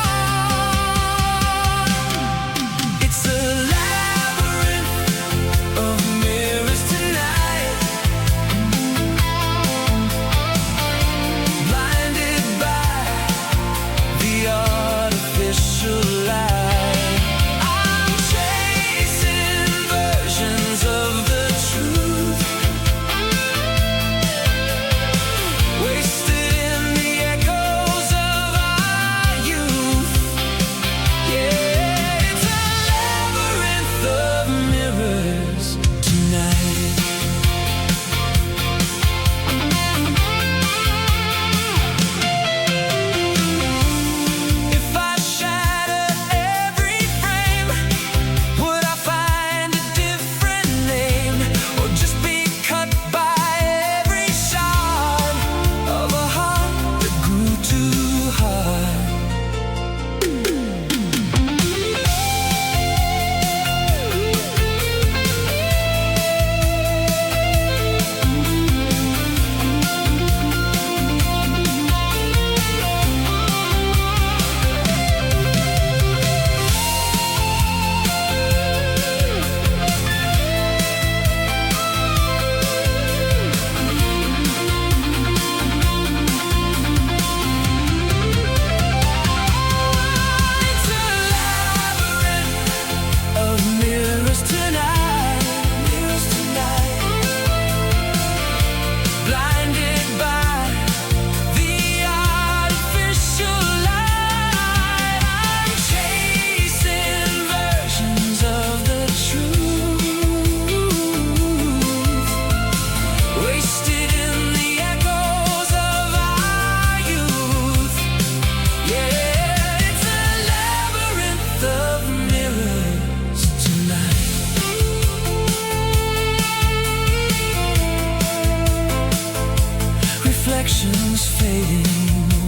sun's fading.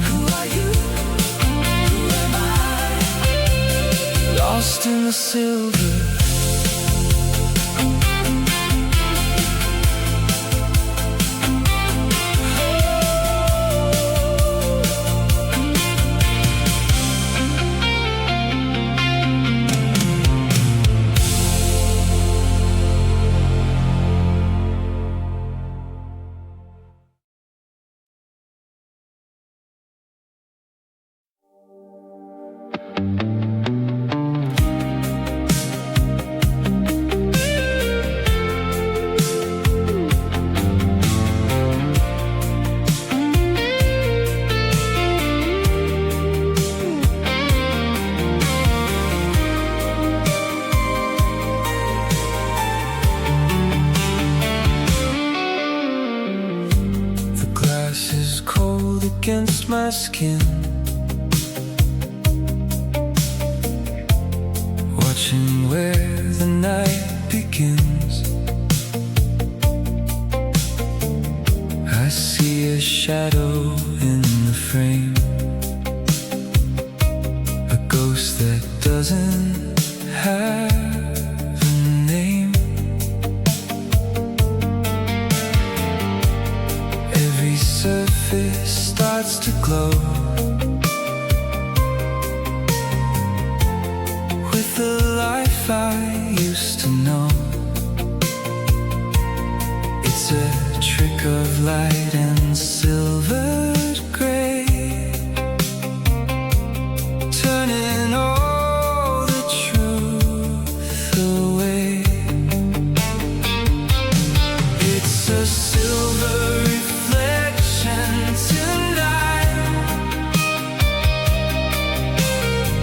Who are you? Who am I? Lost in the silver. Against my skin, watching where the night begins. I see a shadow in the frame, a ghost that doesn't have a name. Every surface starts to glow with the life I used to know. It's a trick of light and silvered gray, turning all the truth away. It's a silver reflection tonight,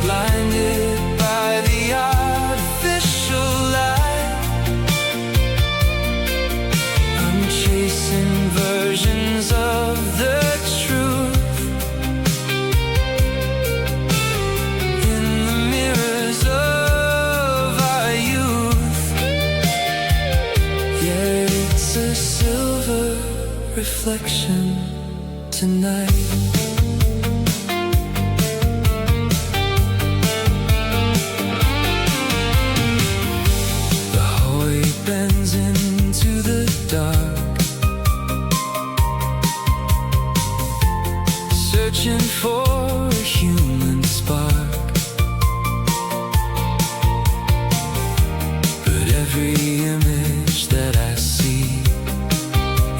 blinded by the artificial light. I'm chasing versions of the truth in the mirrors of our youth. Yeah, it's a silver reflection tonight. The hallway bends into the dark, searching for a human spark. But every image that I see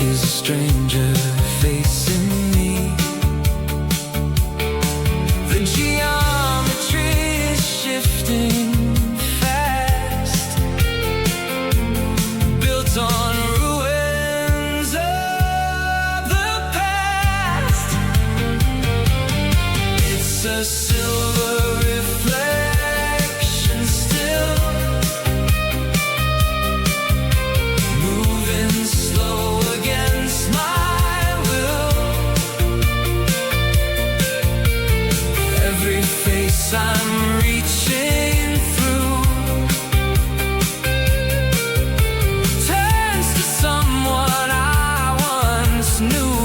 is a stranger facing me. The geometry is shifting fast, built on ruins of the past. It's a silver reflection still, moving slow against my will. Every face I'm reaching through turns to someone I once knew.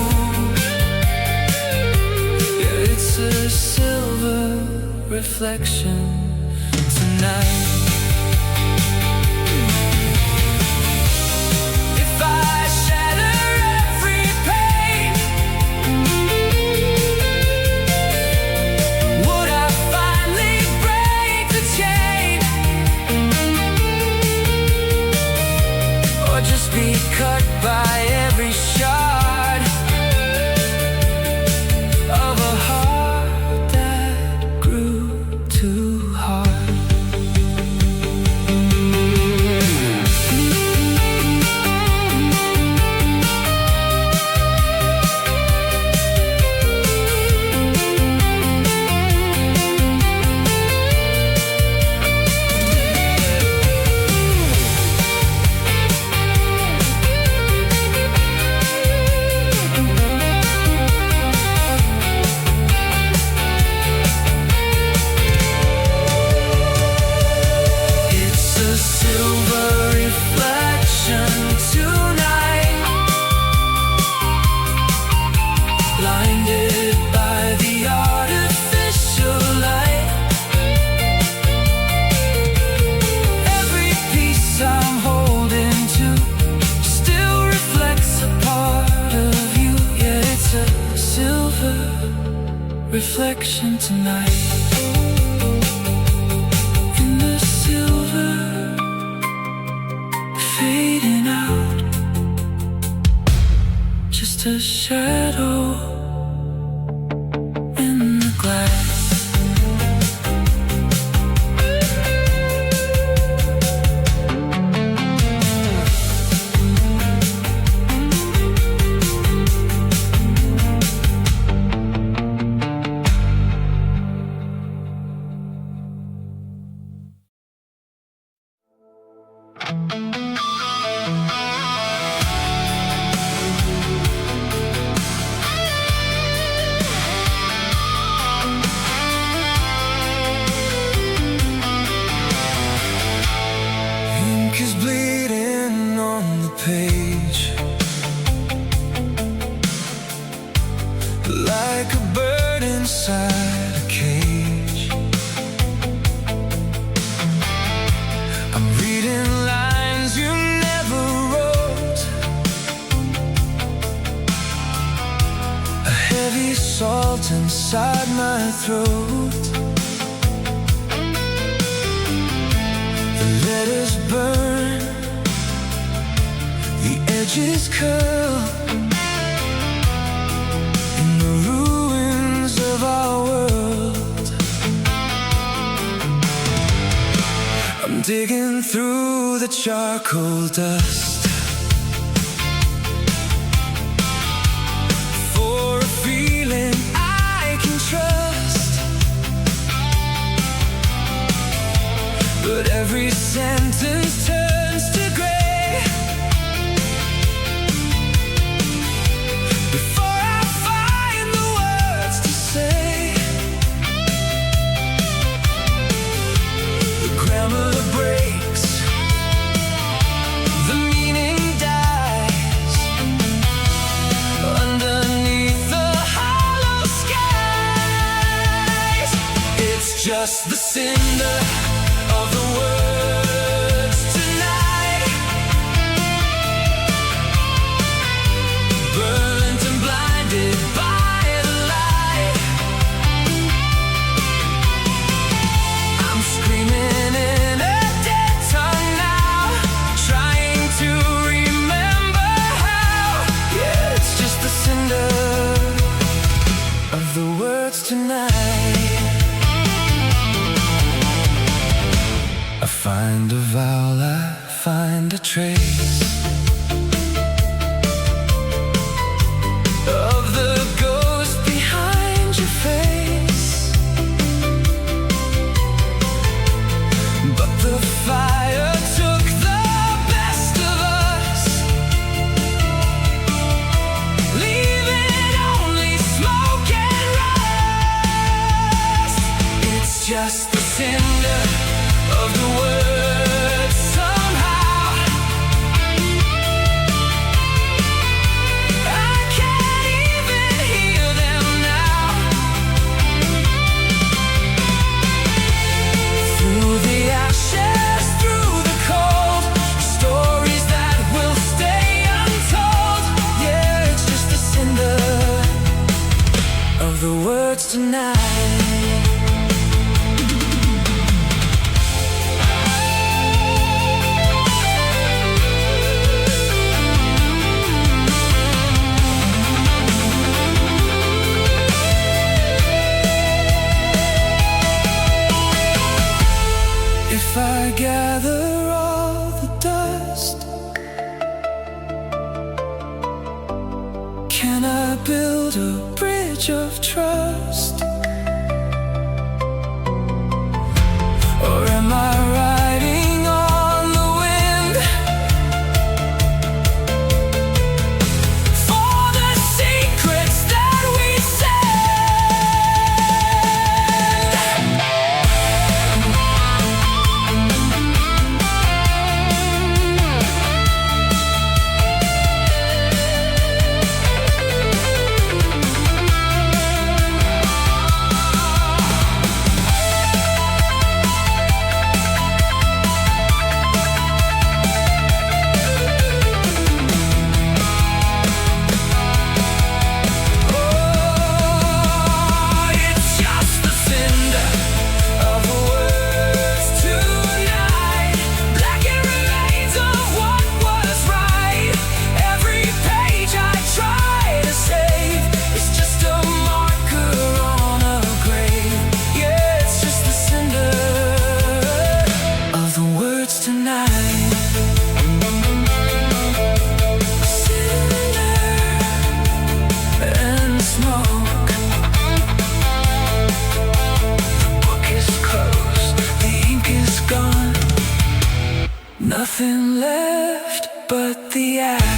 Yeah, it's a silver reflection tonight. If I shatter every pane, would I finally break the chain, or just be cut by every shard of a heart that grew too hard? silver reflection tonight. In the silver fading out, just a shadow in the glass. Ink is bleeding on the page, like a bird inside a cage. I'm reading lines you never wrote, a heavy salt inside my throat. The letters burn, the edges curl, in the ruins of our world. I'm digging through the charcoal dust for a feeling I can trust, but every sentence turns to gray before I find the words to say. The grammar breaks, the meaning dies underneath the hollow skies. It's just the cinder of the words tonight, burnt and blinded by the light. I'm screaming in a dead tongue now, trying to remember how. Yeah, it's just the cinder of the words tonight. I find a vowel, I find a trace of the ghost behind your face, but the fire took the best of us, leaving only smoke and rust. It's just the cinder of the words somehow. I can't even hear them now. Through the ashes, through the cold, stories that will stay untold. Yeah, it's just the cinder of the words tonight. If I gather all the dust, can I build a bridge of trust? Or am I riding on the wind for the secrets that we send? nothing left but the ash.